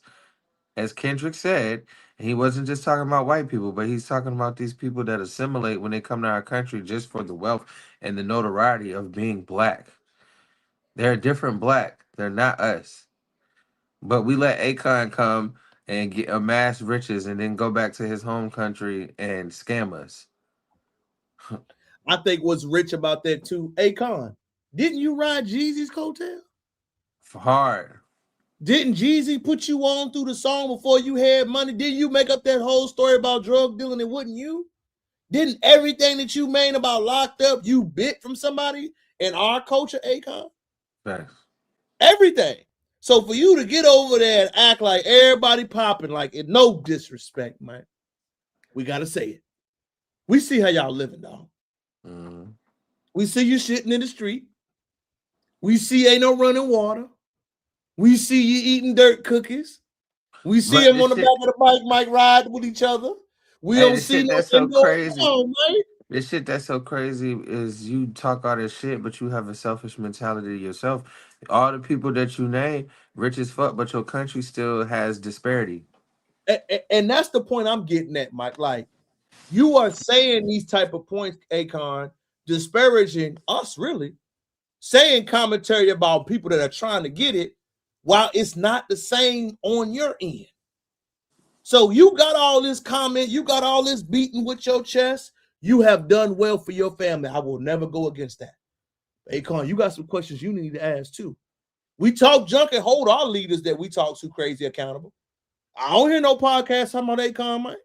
As Kendrick said, he wasn't just talking about white people, but he's talking about these people that assimilate when they come to our country just for the wealth and the notoriety of being black. They're a different black. They're not us. But we let Akon come and get amass riches and then go back to his home country and scam us. I think what's rich about that too, Akon, didn't you ride Jeezy's coattail? Hard. Didn't Jeezy put you on through the song before you had money? Didn't you make up that whole story about drug dealing? It wasn't you? Didn't everything that you made about Locked Up, you bit from somebody in our culture, Akon? Thanks. Everything. So for you to get over there and act like everybody popping, like it, no disrespect, man. We gotta say it. We see how y'all living, dog. Mm-hmm. We see you shitting in the street. We see ain't no running water. We see you eating dirt cookies. We see But him on the back of the bike, Mike, ride with each other. We don't see no that's so indoor crazy. song, man. This shit that's so crazy is you talk all this shit, but you have a selfish mentality yourself. All the people that you name, rich as fuck, but your country still has disparity. And that's the point I'm getting at, Mike. Like, you are saying these type of points, Akon, disparaging us, really, saying commentary about people that are trying to get it, while it's not the same on your end. So you got all this comment, you got all this beating with your chest. You have done well for your family. I will never go against that. Akon, you got some questions you need to ask too. We talk junk and hold our leaders that we talk to crazy accountable. I don't hear no podcast talking about Akon, man.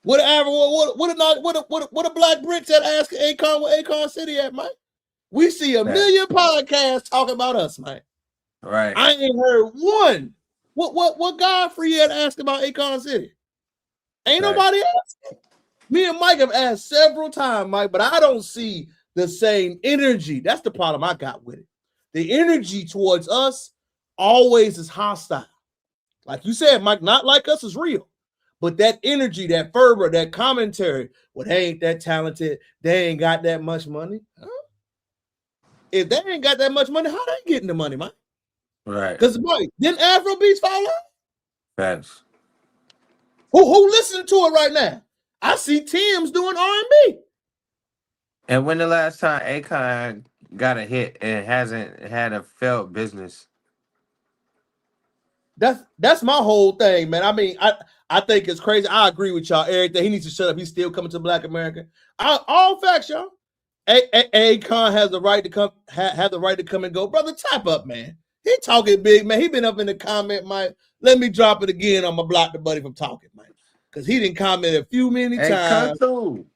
What a black Brit that ask Akon where Akon City at, man? We see a million podcasts talking about us, man. Right. I ain't heard one. What Godfrey had asked about Akon City? Ain't nobody asked. Me and Mike have asked several times, Mike, but I don't see the same energy. That's the problem I got with it. The energy towards us always is hostile. Like you said, Mike, not like us is real. But that energy, that fervor, that commentary, well, they ain't that talented. They ain't got that much money. Huh? If they ain't got that much money, how they getting the money, Mike? Right. Because, boy, didn't Afrobeats fall out? Facts. Who listening to it right now? I see Tim's doing R&B. And when the last time Akon got a hit and hasn't had a failed business? That's my whole thing, man. I mean, I think it's crazy. I agree with y'all. Everything he needs to shut up. He's still coming to Black America. All facts, y'all. Akon has the right to come. Have the right to come and go, brother. Type up, man. He talking big, man. He been up in the comment, Mike. Let me drop it again. I'm gonna block the buddy from talking, man. Because he didn't comment a few many times.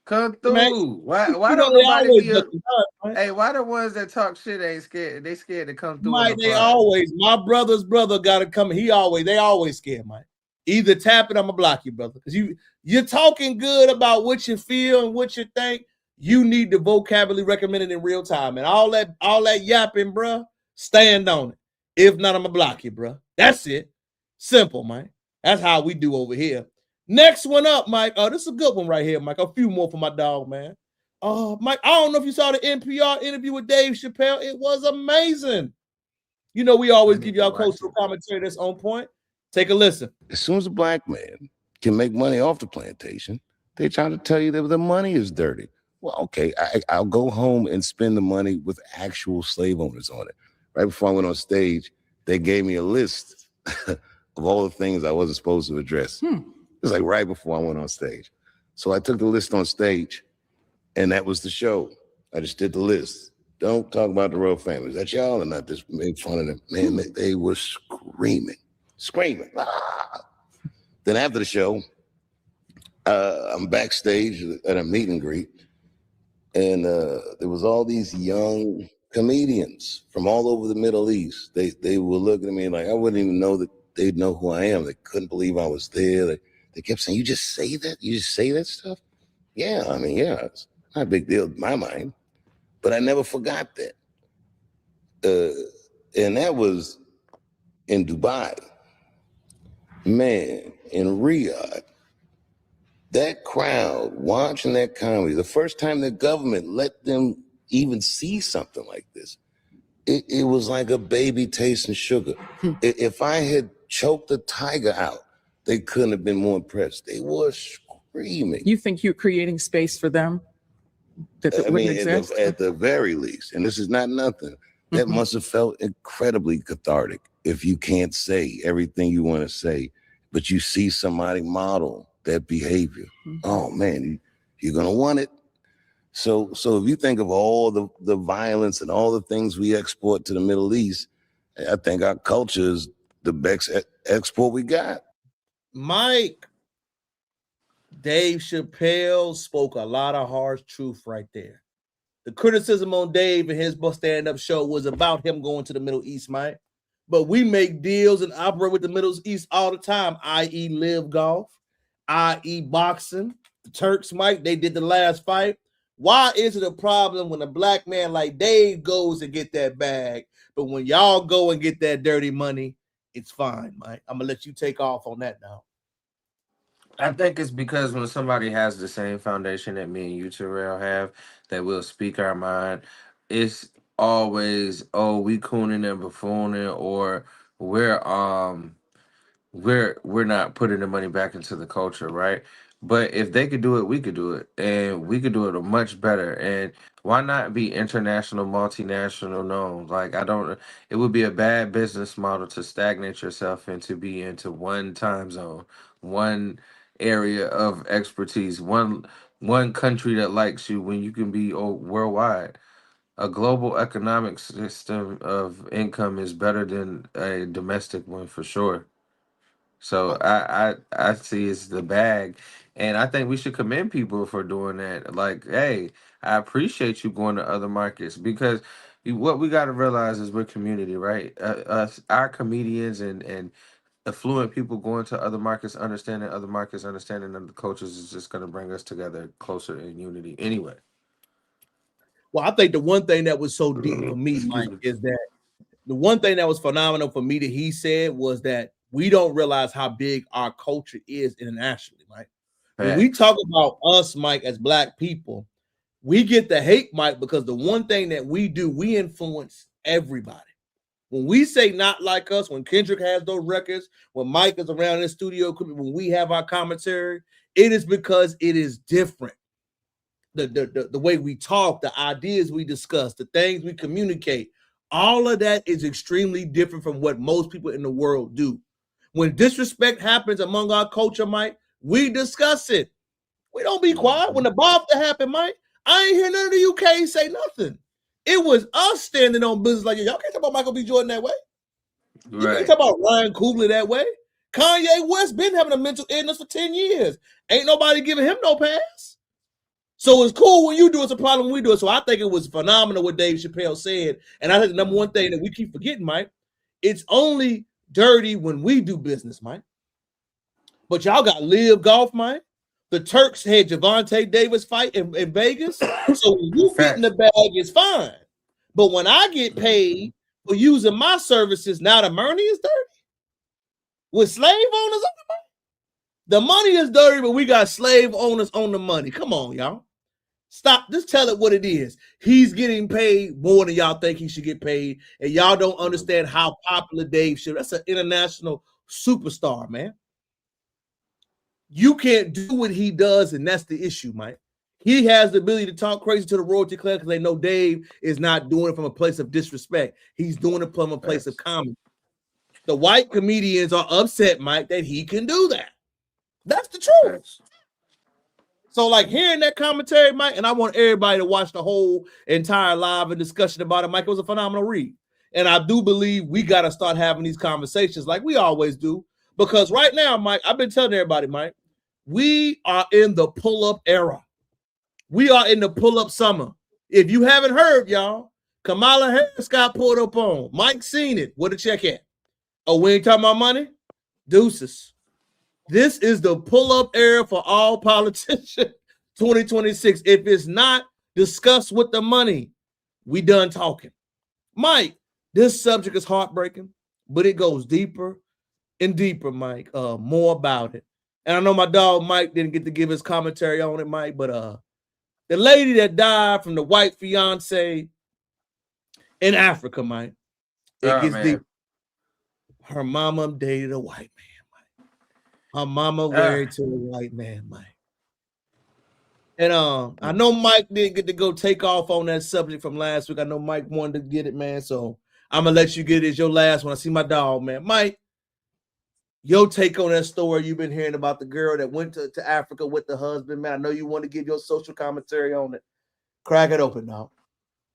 Come through. Man, Why don't nobody be why the ones that talk shit ain't scared? They scared to come through. Mike, they always, my brother's brother gotta come. They always scared, Mike. Either tap it, I'm gonna block you, brother. Because you're talking good about what you feel and what you think. You need the vocabulary recommended in real time. And all that yapping, bro, stand on it. If not, I'm gonna block you, bro. That's it. Simple, Mike. That's how we do over here. Next one up, Mike. Oh, this is a good one right here, Mike. A few more for my dog, man. Mike, I don't know if you saw the NPR interview with Dave Chappelle. It was amazing. You know, we always give y'all cultural commentary that's on point. Take a listen. As soon as a black man can make money off the plantation, they trying to tell you that the money is dirty. Well, okay, I'll go home and spend the money with actual slave owners on it. Right before I went on stage, they gave me a list of all the things I wasn't supposed to address. It was like right before I went on stage. So I took the list on stage, and that was the show. I just did the list. Don't talk about the royal family. Is that y'all or not? Just made fun of them. Man, they were screaming. Ah! Then after the show, I'm backstage at a meet and greet, and there was all these young comedians from all over the Middle East. They were looking at me like I wouldn't even know that they'd know who I am. They couldn't believe I was there. They kept saying, "You just say that? You just say that stuff?" Yeah, I mean, yeah, it's not a big deal in my mind, but I never forgot that. And that was in Dubai. Man, in Riyadh, that crowd watching that comedy, the first time the government let them even see something like this, it was like a baby tasting sugar. If I had choked a tiger out, they couldn't have been more impressed. They were screaming. You think you're creating space for them that I wouldn't mean, exist? at the very least, and this is not nothing, that must have felt incredibly cathartic if you can't say everything you want to say, but you see somebody model that behavior. Oh man, you're gonna want it. So if you think of all the violence and all the things we export to the Middle East, I think our culture is the best export we got. Mike, Dave Chappelle spoke a lot of harsh truth right there. The criticism on Dave and his stand-up show was about him going to the Middle East, Mike. But we make deals and operate with the Middle East all the time, i.e. live golf, i.e. boxing. The Turks, Mike, they did the last fight. Why is it a problem when a black man like Dave goes and get that bag, but when y'all go and get that dirty money, it's fine, Mike? I'm going to let you take off on that now. I think it's because when somebody has the same foundation that me and you, Terrell, have, that we'll speak our mind, it's always, oh, we cooning and buffooning, or we're not putting the money back into the culture, right? But if they could do it, we could do it, and we could do it much better. And why not be international, multinational known? Like, it would be a bad business model to stagnate yourself and to be into one time zone, one area of expertise, one country that likes you, when you can be worldwide. A global economic system of income is better than a domestic one for sure. So I see it's the bag, and I think we should commend people for doing that. Like, hey, I appreciate you going to other markets, because what we got to realize is we're community, right? Our comedians and affluent people going to other markets, understanding other markets, understanding other cultures is just going to bring us together closer in unity. Anyway. Well, I think the one thing that was so deep for me, Mike, is that the one thing that was phenomenal for me that he said was that we don't realize how big our culture is internationally, Mike. When we talk about us, Mike, as black people, we get the hate, Mike, because the one thing that we do, we influence everybody. When we say not like us, when Kendrick has those records, when Mike is around in the studio, when we have our commentary, it is because it is different. The way we talk, the ideas we discuss, the things we communicate, all of that is extremely different from what most people in the world do. When disrespect happens among our culture, Mike, we discuss it. We don't be quiet. When the BAFTA happened, Mike, I ain't hear none of the UK say nothing. It was us standing on business like, y'all can't talk about Michael B. Jordan that way. You can't talk about Ryan Coogler that way. Kanye West been having a mental illness for 10 years. Ain't nobody giving him no pass. So it's cool when you do it, it's a problem when we do it. So I think it was phenomenal what Dave Chappelle said. And I think the number one thing that we keep forgetting, Mike, it's only dirty when we do business, Mike. But y'all got live golf, Mike. The Turks had Gervonta Davis fight in Vegas. So when you fit in the bag, it's fine. But when I get paid for using my services, now the money is dirty. With slave owners on the money. The money is dirty, but we got slave owners on the money. Come on, y'all. Stop. Just tell it what it is. He's getting paid more than y'all think he should get paid. And y'all don't understand how popular Dave should. That's an international superstar, man. You can't do what he does, and that's the issue, Mike. He has the ability to talk crazy to the royalty class because they know Dave is not doing it from a place of disrespect. He's doing it from a place of comedy. The white comedians are upset, Mike, that he can do that. That's the truth. So, like, hearing that commentary, Mike, and I want everybody to watch the whole entire live and discussion about it, Mike. It was a phenomenal read. And I do believe we got to start having these conversations like we always do. Because right now, Mike, I've been telling everybody, Mike, we are in the pull-up era. We are in the pull-up summer. If you haven't heard, y'all, Kamala Harris got pulled up on. Mike seen it. Where the check at? Oh, we ain't talking about money? Deuces. This is the pull-up era for all politicians 2026. If it's not discussed with the money, we done talking. Mike, this subject is heartbreaking, but it goes deeper and deeper, Mike. More about it. And I know my dog Mike didn't get to give his commentary on it, Mike, but the lady that died from the white fiance in Africa, Mike, it gets deep. Her mama dated a white man, Mike. Her mama married to a white man, Mike. And I know Mike didn't get to go take off on that subject from last week. I know Mike wanted to get it, man. So I'm gonna let you get it. It's your last one. I see my dog, man. Mike, your take on that story you've been hearing about the girl that went to Africa with the husband, man. I know you want to give your social commentary on it. Crack it open, dog.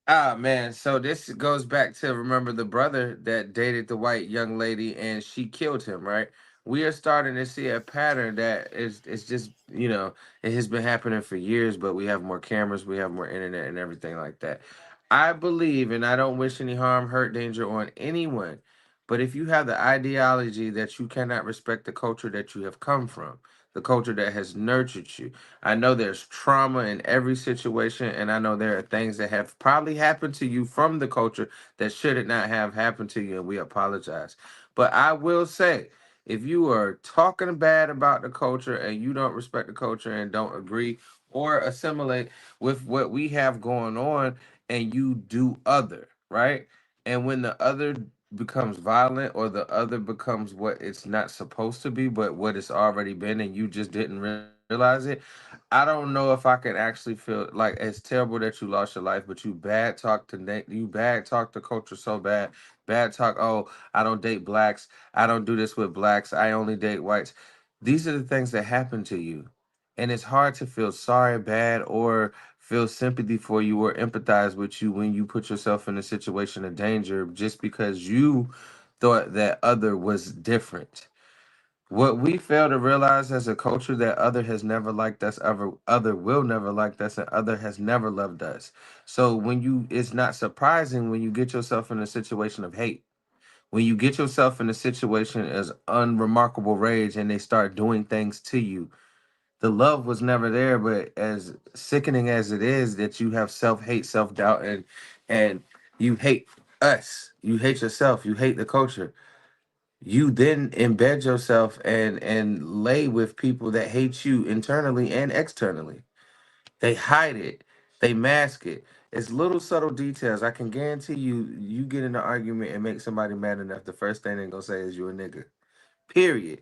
Man, so this goes back to, remember, the brother that dated the white young lady and she killed him, right? We are starting to see a pattern that is just, you know, it has been happening for years, but we have more cameras, we have more internet and everything like that. I believe, and I don't wish any harm, hurt, danger on anyone, but if you have the ideology that you cannot respect the culture that you have come from, the culture that has nurtured you. I know there's trauma in every situation, and I know there are things that have probably happened to you from the culture that should not have happened to you, and we apologize. But I will say, if you are talking bad about the culture and you don't respect the culture and don't agree or assimilate with what we have going on, and you do other, right? And when the other becomes violent or the other becomes what it's not supposed to be, but what it's already been, and you just didn't realize it, I don't know if I can actually feel like it's terrible that you lost your life, but you bad talk the culture so bad talk. Oh, I don't date blacks. I don't do this with blacks. I only date whites. These are the things that happen to you. And it's hard to feel sorry, bad, or feel sympathy for you or empathize with you when you put yourself in a situation of danger just because you thought that other was different. What we fail to realize as a culture, that other has never liked us, other will never like us, and other has never loved us. So it's not surprising when you get yourself in a situation of hate. When you get yourself in a situation as unremarkable rage and they start doing things to you, the love was never there. But as sickening as it is that you have self-hate, self-doubt, and you hate us, you hate yourself, you hate the culture, you then embed yourself and lay with people that hate you internally and externally. They hide it, they mask it. It's little subtle details. I can guarantee you get in an argument and make somebody mad enough, the first thing they're gonna say is you're a nigga. Period.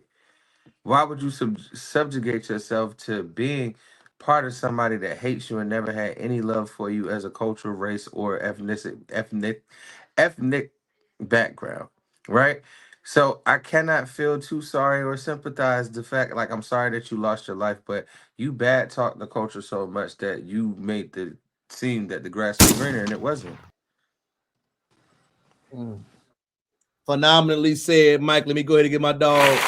Why would you subjugate yourself to being part of somebody that hates you and never had any love for you as a cultural, race, or ethnic background, right? So I cannot feel too sorry or sympathize the fact, like, I'm sorry that you lost your life, but you bad talk the culture so much that you made the seem that the grass was greener and it wasn't. Phenomenally said, Mike. Let me go ahead and get my dog.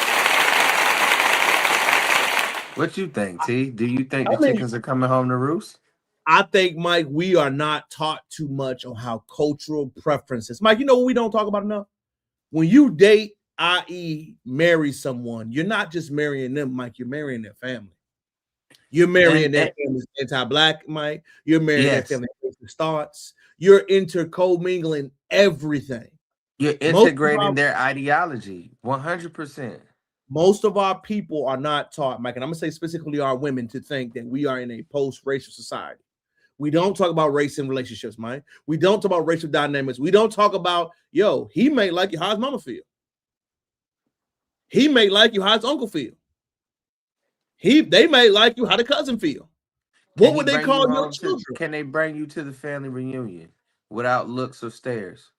What you think, T? Do you think the chickens are coming home to roost? I think, Mike, we are not taught too much on how cultural preferences. Mike, you know what we don't talk about enough? When you date, i.e., marry someone, you're not just marrying them, Mike. You're marrying their family. You're marrying their family's anti-black, Mike. You're marrying their family thoughts. You're intercommingling everything. You're integrating their ideology, 100%. Most of our people are not taught, Mike, and I'm going to say specifically our women, to think that we are in a post-racial society. We don't talk about race in relationships, Mike. We don't talk about racial dynamics. We don't talk about, he may like you, how his mama feel. He may like you, how his uncle feel. They may like you, how the cousin feel. What would they call your children? Can they bring you to the family reunion without looks or stares?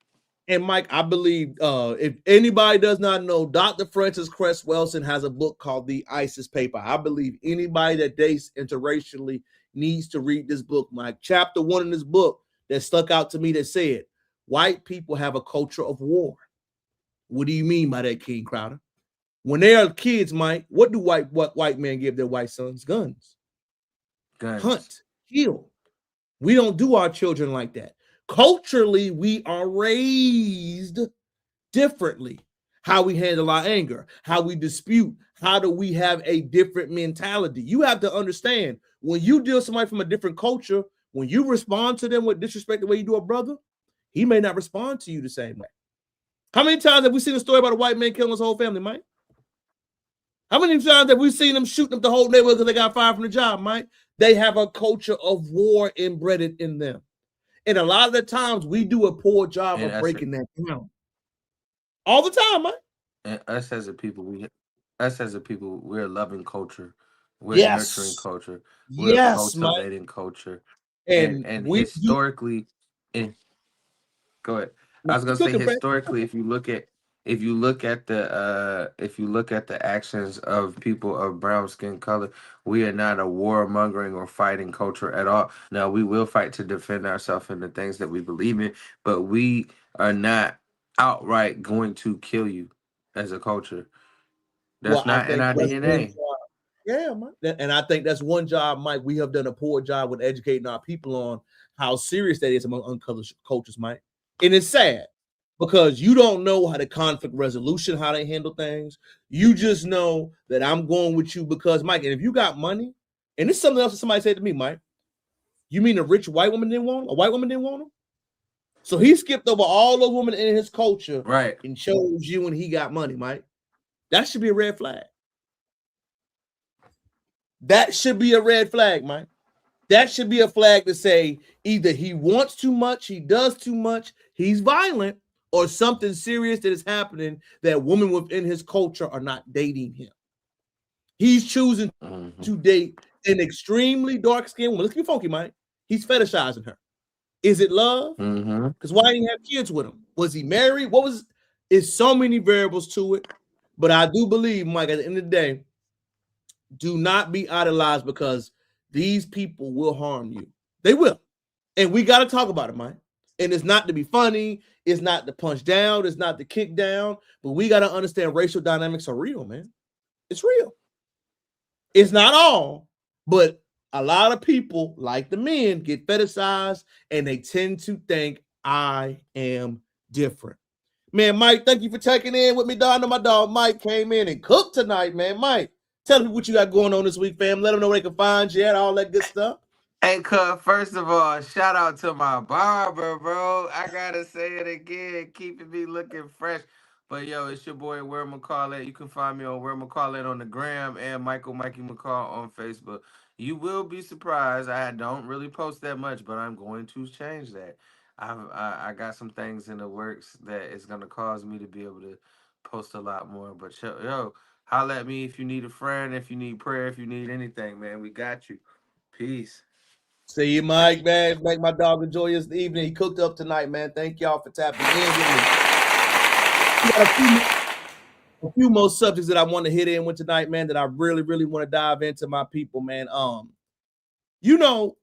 And Mike, I believe if anybody does not know, Dr. Francis Cress Welsing has a book called The ISIS Paper. I believe anybody that dates interracially needs to read this book, Mike. Chapter 1 in this book that stuck out to me that said, white people have a culture of war. What do you mean by that, King Crowder? When they are kids, Mike, what do white men give their white sons? Guns. Hunt, kill. We don't do our children like that. Culturally, we are raised differently. How we handle our anger, how we dispute, how do we have a different mentality? You have to understand, when you deal with somebody from a different culture, when you respond to them with disrespect the way you do a brother, he may not respond to you the same way. How many times have we seen a story about a white man killing his whole family, Mike? How many times have we seen them shooting up the whole neighborhood because they got fired from the job, Mike? They have a culture of war embedded in them. And a lot of the times we do a poor job of breaking that down. All the time, Mike. And us as a people, we're a loving culture. We're Yes. nurturing culture. We're Yes, cultivating culture. And Historically, go ahead. I was gonna say historically, if you look at the actions of people of brown skin color, we are not a warmongering or fighting culture at all. Now, we will fight to defend ourselves and the things that we believe in, but we are not outright going to kill you as a culture. That's not in our DNA. Yeah, man. And I think that's one job, Mike, we have done a poor job with educating our people on how serious that is among uncolored cultures, Mike. And it's sad because you don't know how the conflict resolution, how they handle things. You just know that I'm going with you because, Mike, and if you got money, and it's something else that somebody said to me, Mike, you mean a rich white woman didn't want him? A white woman didn't want him? So he skipped over all those women in his culture, right, and chose you when he got money, Mike. That should be a red flag. That should be a red flag, Mike. That should be a flag to say either he wants too much, he does too much, he's violent, or something serious that is happening that women within his culture are not dating him. He's choosing to date an extremely dark-skinned woman. Let's be funky, Mike. He's fetishizing her. Is it love? Because why didn't he have kids with him? Was he married? It's so many variables to it. But I do believe, Mike, at the end of the day, do not be idolized because these people will harm you. They will. And we got to talk about it, Mike. And it's not to be funny. It's not to punch down. It's not to kick down. But we got to understand racial dynamics are real, man. It's real. It's not all, but a lot of people, like the men, get fetishized and they tend to think I am different. Man, Mike, thank you for checking in with me, dog. I know my dog Mike came in and cooked tonight, man. Mike, tell me what you got going on this week, fam. Let them know where they can find you at, all that good stuff. Hey, cuz, first of all, shout out to my barber, bro. I gotta say it again, keeping me looking fresh. But yo, it's your boy Where McCall. You can find me on Where McCall on the gram and Mikey McCall on Facebook. You will be surprised. I don't really post that much, but I'm going to change that. I got some things in the works that is gonna cause me to be able to post a lot more. But yo, holla at me if you need a friend, if you need prayer, if you need anything, man. We got you. Peace. See you, Mike, man. Make my dog enjoy his evening. He cooked up tonight, man. Thank y'all for tapping in with me. We got a few more subjects that I want to hit in with tonight, man, that I really, really want to dive into, my people, man. You know,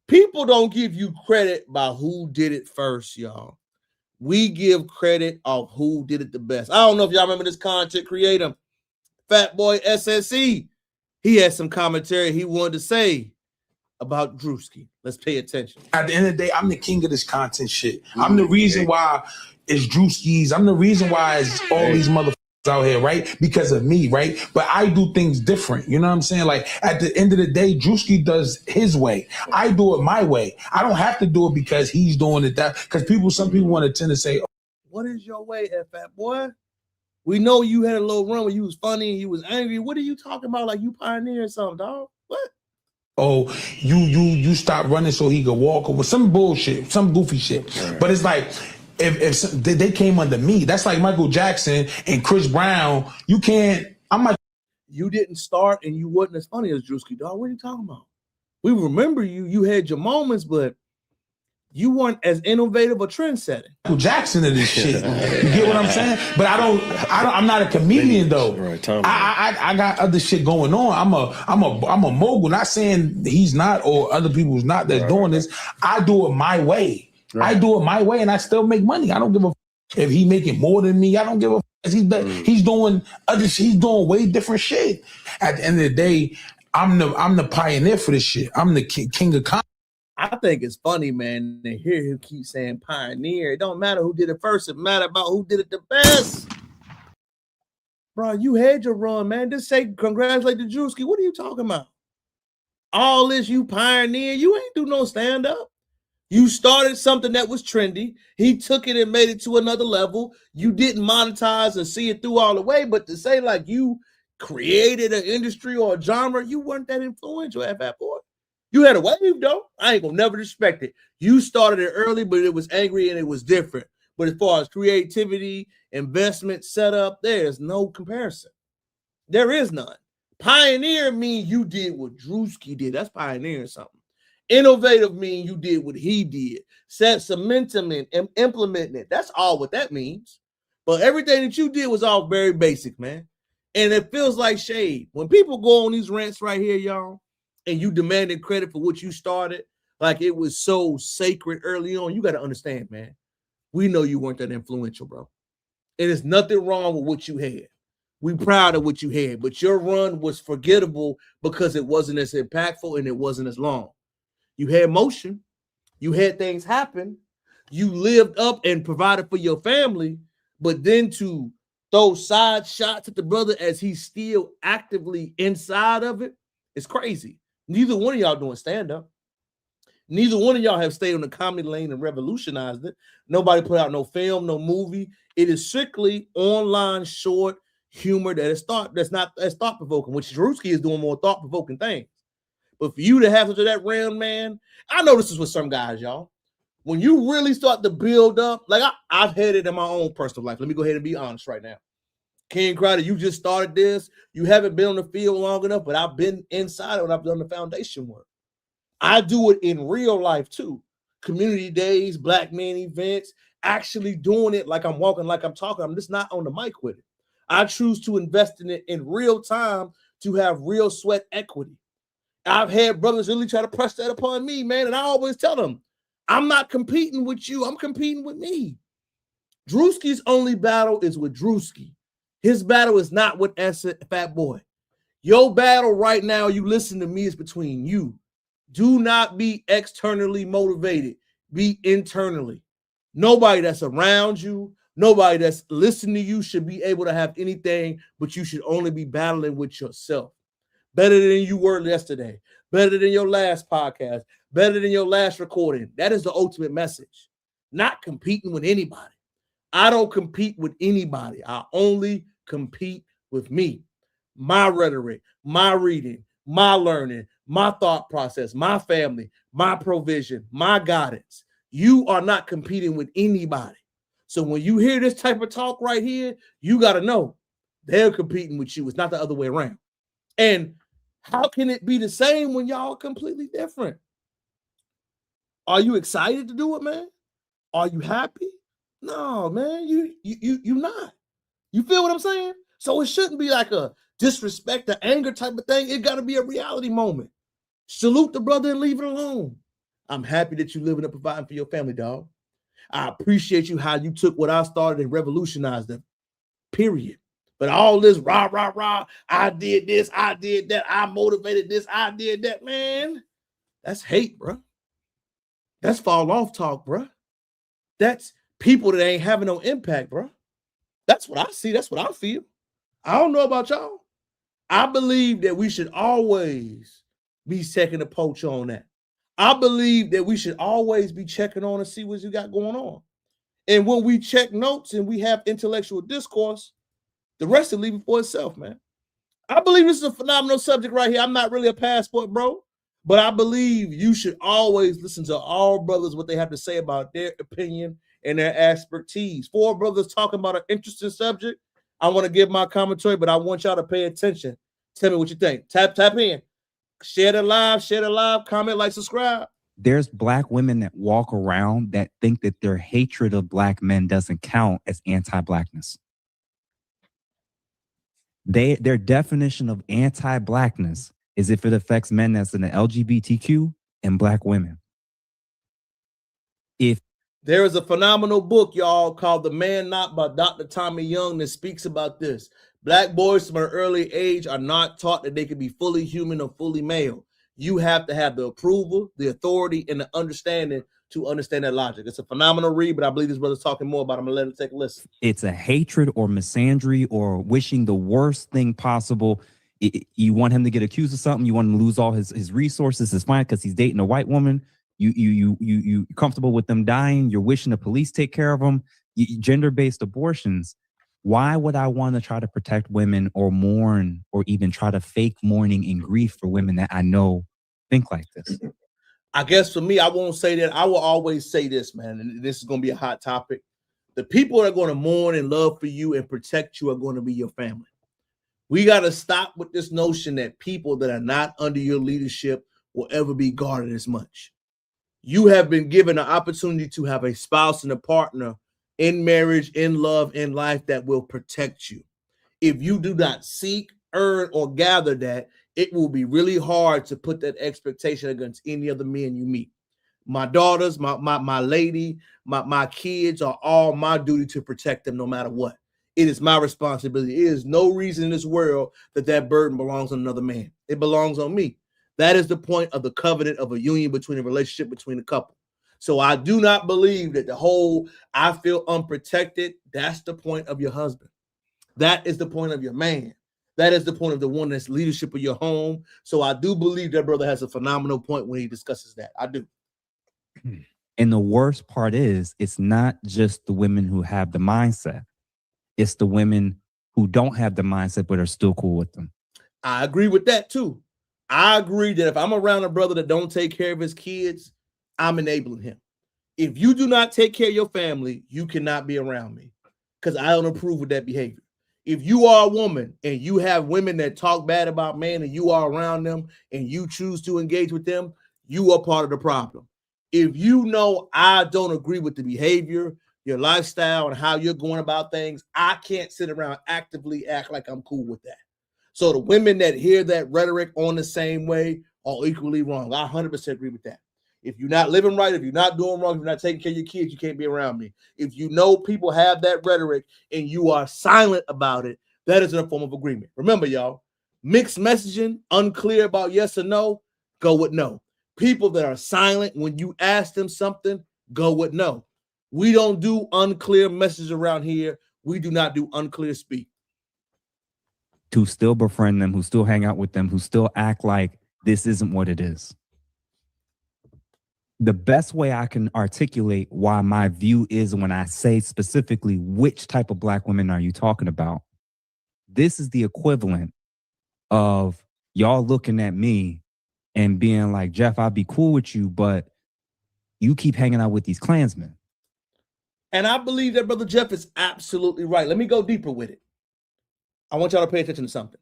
people don't give you credit by who did it first, y'all. We give credit of who did it the best. I don't know if y'all remember this content creator, Fat Boy SSE. He had some commentary he wanted to say about Drewski. Let's pay attention. At the end of the day, I'm the king of this content shit. I'm the reason why it's Drewski's. I'm the reason why it's all these motherfuckers out here, right? Because of me, right? But I do things different. You know what I'm saying? Like at the end of the day, Drewski does his way. I do it my way. I don't have to do it because he's doing it that. Because some people want to tend to say, oh, what is your way, Fat Boy? We know you had a little run where you was funny and you was angry. What are you talking about? Like you pioneering something, dog? What? oh, you stop running so he could walk, or some bullshit, some goofy shit. But it's like, if they came under me, that's like Michael Jackson and Chris Brown. You can't. I'm like, you didn't start and you wasn't as funny as Drewski, dog. What are you talking about? We remember you. You had your moments, but you weren't as innovative or trend-setting. Michael Jackson of this shit. You get what I'm saying? But I'm not a comedian though. I got other shit going on. I'm a mogul. Not saying he's not or other people's not that's doing this. I do it my way. I do it my way and I still make money. I don't give a if he making more than me. I don't give a He's doing other. He's doing way different shit. At the end of the day, I'm the pioneer for this shit. I'm the king of comedy. I think it's funny, man, to hear him keep saying pioneer. It don't matter who did it first. It matter about who did it the best. Bro, you had your run, man. Just say congratulate the Drewski. What are you talking about? All this, you pioneer. You ain't do no stand-up. You started something that was trendy. He took it and made it to another level. You didn't monetize and see it through all the way, but to say like you created an industry or a genre, you weren't that influential at Fat Boy. You had a wave, though. I ain't gonna never respect it. You started it early, but it was angry and it was different. But as far as creativity, investment, setup, there's no comparison. There is none. Pioneer mean you did what Drewski did. That's pioneering something. Innovative mean you did what he did. Set some momentum and implementing it. That's all what that means. But everything that you did was all very basic, man. And it feels like shade. When people go on these rants right here, y'all, and you demanded credit for what you started, like it was so sacred early on, you got to understand, man. We know you weren't that influential, bro. And there's nothing wrong with what you had. We proud of what you had, but your run was forgettable because it wasn't as impactful and it wasn't as long. You had motion. You had things happen. You lived up and provided for your family, but then to throw side shots at the brother as he's still actively inside of it, it's crazy. Neither one of y'all doing stand-up. Neither one of y'all have stayed on the comedy lane and revolutionized it. Nobody put out no film, no movie. It is strictly online short humor that's not as thought-provoking, which Drewski is doing more thought-provoking things. But for you to have such of that realm, man, I know this is with some guys, y'all. When you really start to build up, like I've had it in my own personal life. Let me go ahead and be honest right now. King Crowder, you just started this. You haven't been on the field long enough, but I've been inside it when I've done the foundation work. I do it in real life too. Community days, black men events, actually doing it like I'm walking, like I'm talking. I'm just not on the mic with it. I choose to invest in it in real time to have real sweat equity. I've had brothers really try to press that upon me, man. And I always tell them, I'm not competing with you. I'm competing with me. Drewski's only battle is with Drewski. His battle is not with Fat Boy. Your battle right now, you listen to me, is between you. Do not be externally motivated. Be internally. Nobody that's around you, nobody that's listening to you should be able to have anything, but you should only be battling with yourself. Better than you were yesterday. Better than your last podcast. Better than your last recording. That is the ultimate message. Not competing with anybody. I don't compete with anybody. I only compete with me. My rhetoric, my reading, my learning, my thought process, my family, my provision, my guidance. You are not competing with anybody. So when you hear this type of talk right here, you got to know they're competing with you. It's not the other way around. And how can it be the same when y'all are completely different? Are you excited to do it, man? Are you happy? No, man, you not. You feel what I'm saying? So it shouldn't be like a disrespect or anger type of thing. It got to be a reality moment. Salute the brother and leave it alone. I'm happy that you living and providing for your family, dog. I appreciate you how you took what I started and revolutionized it, period. But all this rah, rah, rah, I did this, I did that, I motivated this, I did that, man. That's hate, bro. That's fall off talk, bro. That's people that ain't having no impact, bro. That's what I see. That's what I feel. I don't know about y'all. I believe that we should always be checking a poach on that. I believe that we should always be checking on and see what you got going on. And when we check notes and we have intellectual discourse, the rest is leaving for itself, man. I believe this is a phenomenal subject right here. I'm not really a passport, bro, but I believe you should always listen to all brothers, what they have to say about their opinion and their expertise. 4 brothers talking about an interesting subject. I want to give my commentary, but I want y'all to pay attention. Tell me what you think. Tap in. Share the live, comment, like, subscribe. There's black women that walk around that think that their hatred of black men doesn't count as anti-blackness. Their definition of anti-blackness is if it affects men that's in the LGBTQ and black women. If There is a phenomenal book, y'all, called The Man Not by Dr. Tommy Young that speaks about this. Black boys from an early age are not taught that they can be fully human or fully male. You have to have the approval, the authority, and the understanding to understand that logic. It's a phenomenal read, but I believe this brother's talking more about it. I'm going to let him take a listen. It's a hatred or misandry or wishing the worst thing possible. You want him to get accused of something. You want him to lose all his resources, his fine, because he's dating a white woman. You comfortable with them dying. You're wishing the police take care of them. Gender-based abortions. Why would I want to try to protect women or mourn or even try to fake mourning and grief for women that I know think like this? I guess for me, I won't say that. I will always say this, man, and this is going to be a hot topic. The people that are going to mourn and love for you and protect you are going to be your family. We got to stop with this notion that people that are not under your leadership will ever be guarded as much. You have been given an opportunity to have a spouse and a partner in marriage, in love, in life that will protect you. If you do not seek, earn, or gather that, it will be really hard to put that expectation against any other men you meet. My daughters, my lady, my kids are all my duty to protect them no matter what. It is my responsibility. It is no reason in this world that burden belongs on another man. It belongs on me. That is the point of the covenant of a union between a relationship between a couple. So I do not believe that the whole I feel unprotected, that's the point of your husband. That is the point of your man. That is the point of the one that's leadership of your home. So I do believe that brother has a phenomenal point when he discusses that. I do. And the worst part is, it's not just the women who have the mindset. It's the women who don't have the mindset but are still cool with them. I agree with that too. I agree that if I'm around a brother that don't take care of his kids, I'm enabling him. If you do not take care of your family, you cannot be around me because I don't approve of that behavior. If you are a woman and you have women that talk bad about men and you are around them and you choose to engage with them, you are part of the problem. If you know I don't agree with the behavior, your lifestyle, and how you're going about things, I can't sit around actively act like I'm cool with that. So the women that hear that rhetoric on the same way are equally wrong. I 100% agree with that. If you're not living right, if you're not doing wrong, if you're not taking care of your kids, you can't be around me. If you know people have that rhetoric and you are silent about it, that is a form of agreement. Remember, y'all, mixed messaging, unclear about yes or no, go with no. People that are silent when you ask them something, go with no. We don't do unclear messages around here. We do not do unclear speak. To still befriend them, who still hang out with them, who still act like this isn't what it is. The best way I can articulate why my view is when I say specifically which type of black women are you talking about, this is the equivalent of y'all looking at me and being like, Jeff, I'll be cool with you, but you keep hanging out with these Klansmen. And I believe that Brother Jeff is absolutely right. Let me go deeper with it. I want y'all to pay attention to something.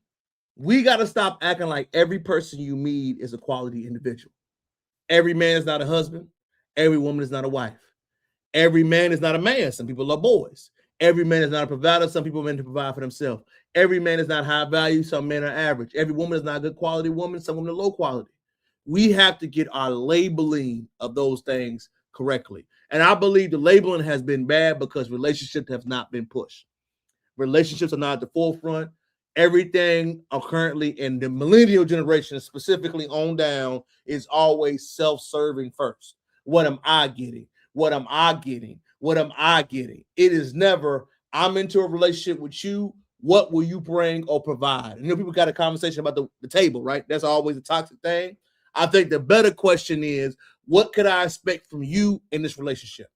We got to stop acting like every person you meet is a quality individual. Every man is not a husband. Every woman is not a wife. Every man is not a man. Some people are boys. Every man is not a provider. Some people are meant to provide for themselves. Every man is not high value. Some men are average. Every woman is not a good quality woman. Some women are low quality. We have to get our labeling of those things correctly. And I believe the labeling has been bad because relationships have not been pushed. Relationships are not at the forefront. Everything currently in the millennial generation, specifically on down, is always self-serving first. What am I getting? What am I getting? What am I getting? It is never, I'm into a relationship with you. What will you bring or provide? And, people got a conversation about the table, right? That's always a toxic thing. I think the better question is, what could I expect from you in this relationship?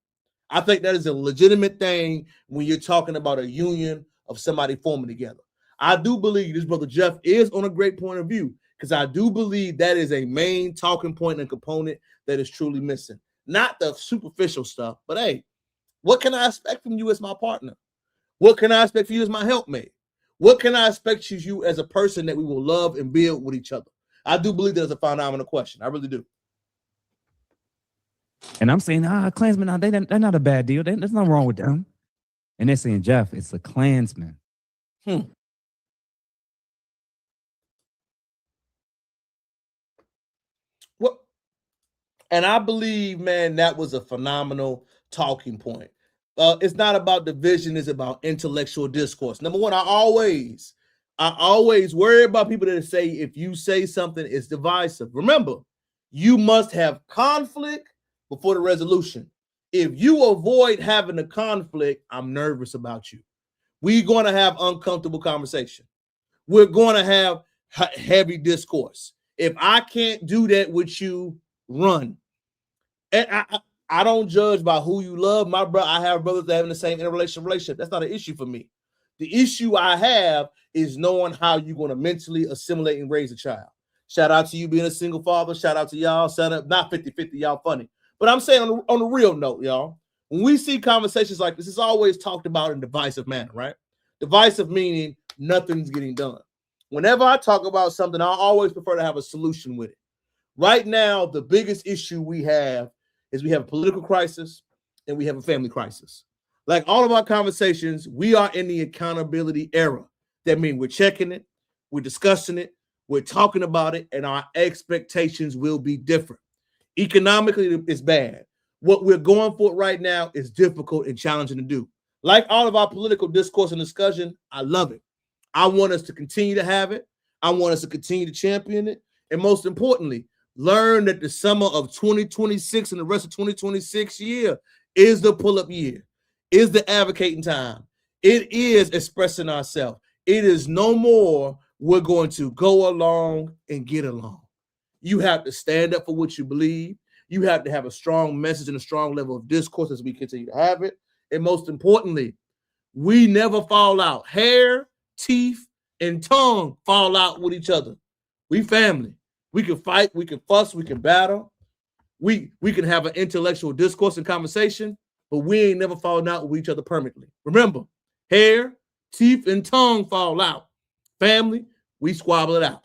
I think that is a legitimate thing when you're talking about a union of somebody forming together. I do believe this brother Jeff is on a great point of view because I do believe that is a main talking point and component that is truly missing. Not the superficial stuff, but hey, what can I expect from you as my partner? What can I expect from you as my helpmate? What can I expect from you as a person that we will love and build with each other? I do believe there's a phenomenal question. I really do. And I'm saying, Klansmen, they're not a bad deal. There's nothing wrong with them. And they're saying, Jeff, it's a Klansman. Well, and I believe, man, that was a phenomenal talking point. It's not about division, it's about intellectual discourse. Number one, I always worry about people that say if you say something, it's divisive. Remember, you must have conflict before the resolution. If you avoid having a conflict, I'm nervous about you. We're going to have uncomfortable conversation. We're going to have heavy discourse. If I can't do that with you, run. And I don't judge by who you love. My brother, I have brothers that have the same interrelational relationship. That's not an issue for me. The issue I have is knowing how you're going to mentally assimilate and raise a child. Shout out to you being a single father. Shout out to y'all. Shout out, not 50-50, y'all funny. But I'm saying on the real note, y'all, when we see conversations like this, it's always talked about in a divisive manner, right? Divisive meaning nothing's getting done. Whenever I talk about something, I always prefer to have a solution with it. Right now, the biggest issue we have is we have a political crisis and we have a family crisis. Like all of our conversations, we are in the accountability era. That means we're checking it, we're discussing it, we're talking about it, and our expectations will be different. Economically, it's bad. What we're going for right now is difficult and challenging to do. Like all of our political discourse and discussion, I love it. I want us to continue to have it. I want us to continue to champion it. And most importantly, learn that the summer of 2026 and the rest of 2026 year is the pull-up year, is the advocating time. It is expressing ourselves. It is no more we're going to go along and get along. You have to stand up for what you believe. You have to have a strong message and a strong level of discourse as we continue to have it. And most importantly, we never fall out. Hair, teeth, and tongue fall out with each other. We family. We can fight, we can fuss, we can battle. We can have an intellectual discourse and conversation, but we ain't never falling out with each other permanently. Remember, hair, teeth, and tongue fall out. Family, we squabble it out.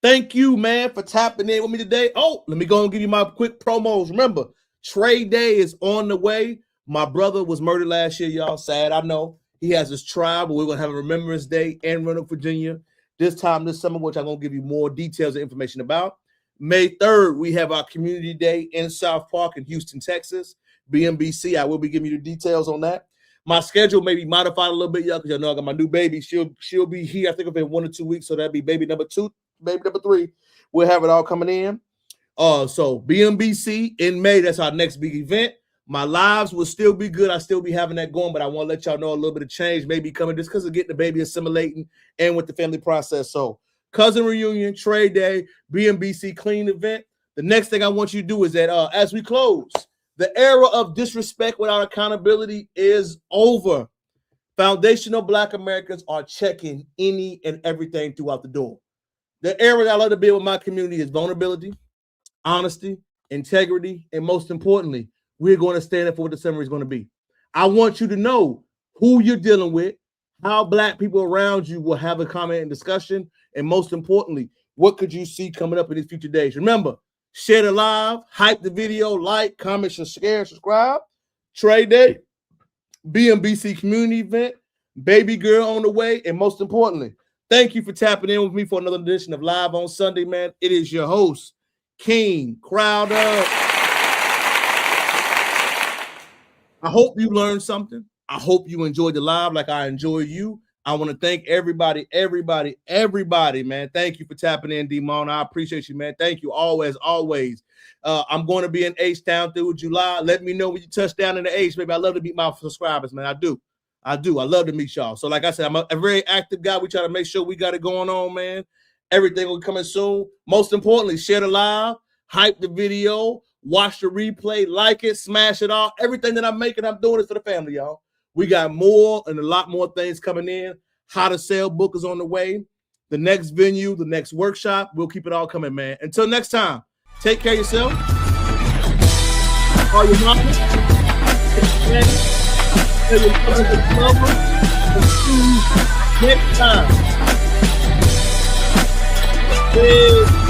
Thank you, man, for tapping in with me today. Oh, let me go and give you my quick promos. Remember, Trade Day is on the way. My brother was murdered last year, y'all. Sad, I know. He has his trial, but we're going to have a Remembrance Day in Roanoke, Virginia, this time this summer, which I'm going to give you more details and information about. May 3rd, we have our Community Day in South Park in Houston, Texas. BMBC, I will be giving you the details on that. My schedule may be modified a little bit, y'all, because y'all know I got my new baby. She'll be here, I think, in 1 or 2 weeks, so that'll be baby number 2. Baby number 3, we'll have it all coming in. So BMBC in May, that's our next big event. My lives will still be good. I'll still be having that going, but I want to let y'all know a little bit of change may be coming just because of getting the baby assimilating and with the family process. So cousin reunion, Trade Day, BMBC clean event. The next thing I want you to do is that as we close, the era of disrespect without accountability is over. Foundational Black Americans are checking any and everything throughout the door. The era that I love to build with my community is vulnerability, honesty, integrity, and most importantly, we're going to stand up for what the summer is going to be. I want you to know who you're dealing with, how Black people around you will have a comment and discussion, and most importantly, what could you see coming up in these future days? Remember, share the live, hype the video, like, comment, share, subscribe. Trade Day, BMBC community event, baby girl on the way, and most importantly, thank you for tapping in with me for another edition of Live on Sunday, man. It is your host, King Crowder. I hope you learned something. I hope you enjoyed the live like I enjoy you. I want to thank everybody, man. Thank you for tapping in, D-Mon. I appreciate you, man. Thank you always. I'm going to be in H-Town through July. Let me know when you touch down in the H, baby. I love to meet my subscribers, man. I do. I love to meet y'all. So like I said, I'm a very active guy. We try to make sure we got it going on, man. Everything will be coming soon. Most importantly, share the live, hype the video, watch the replay, like it, smash it all. Everything that I'm making, I'm doing it for the family, y'all. We got more and a lot more things coming in. How to Sell book is on the way. The next venue, the next workshop, we'll keep it all coming, man. Until next time, take care of yourself. Call your mama. Tell your brothers and lovers. And see you next time. Peace.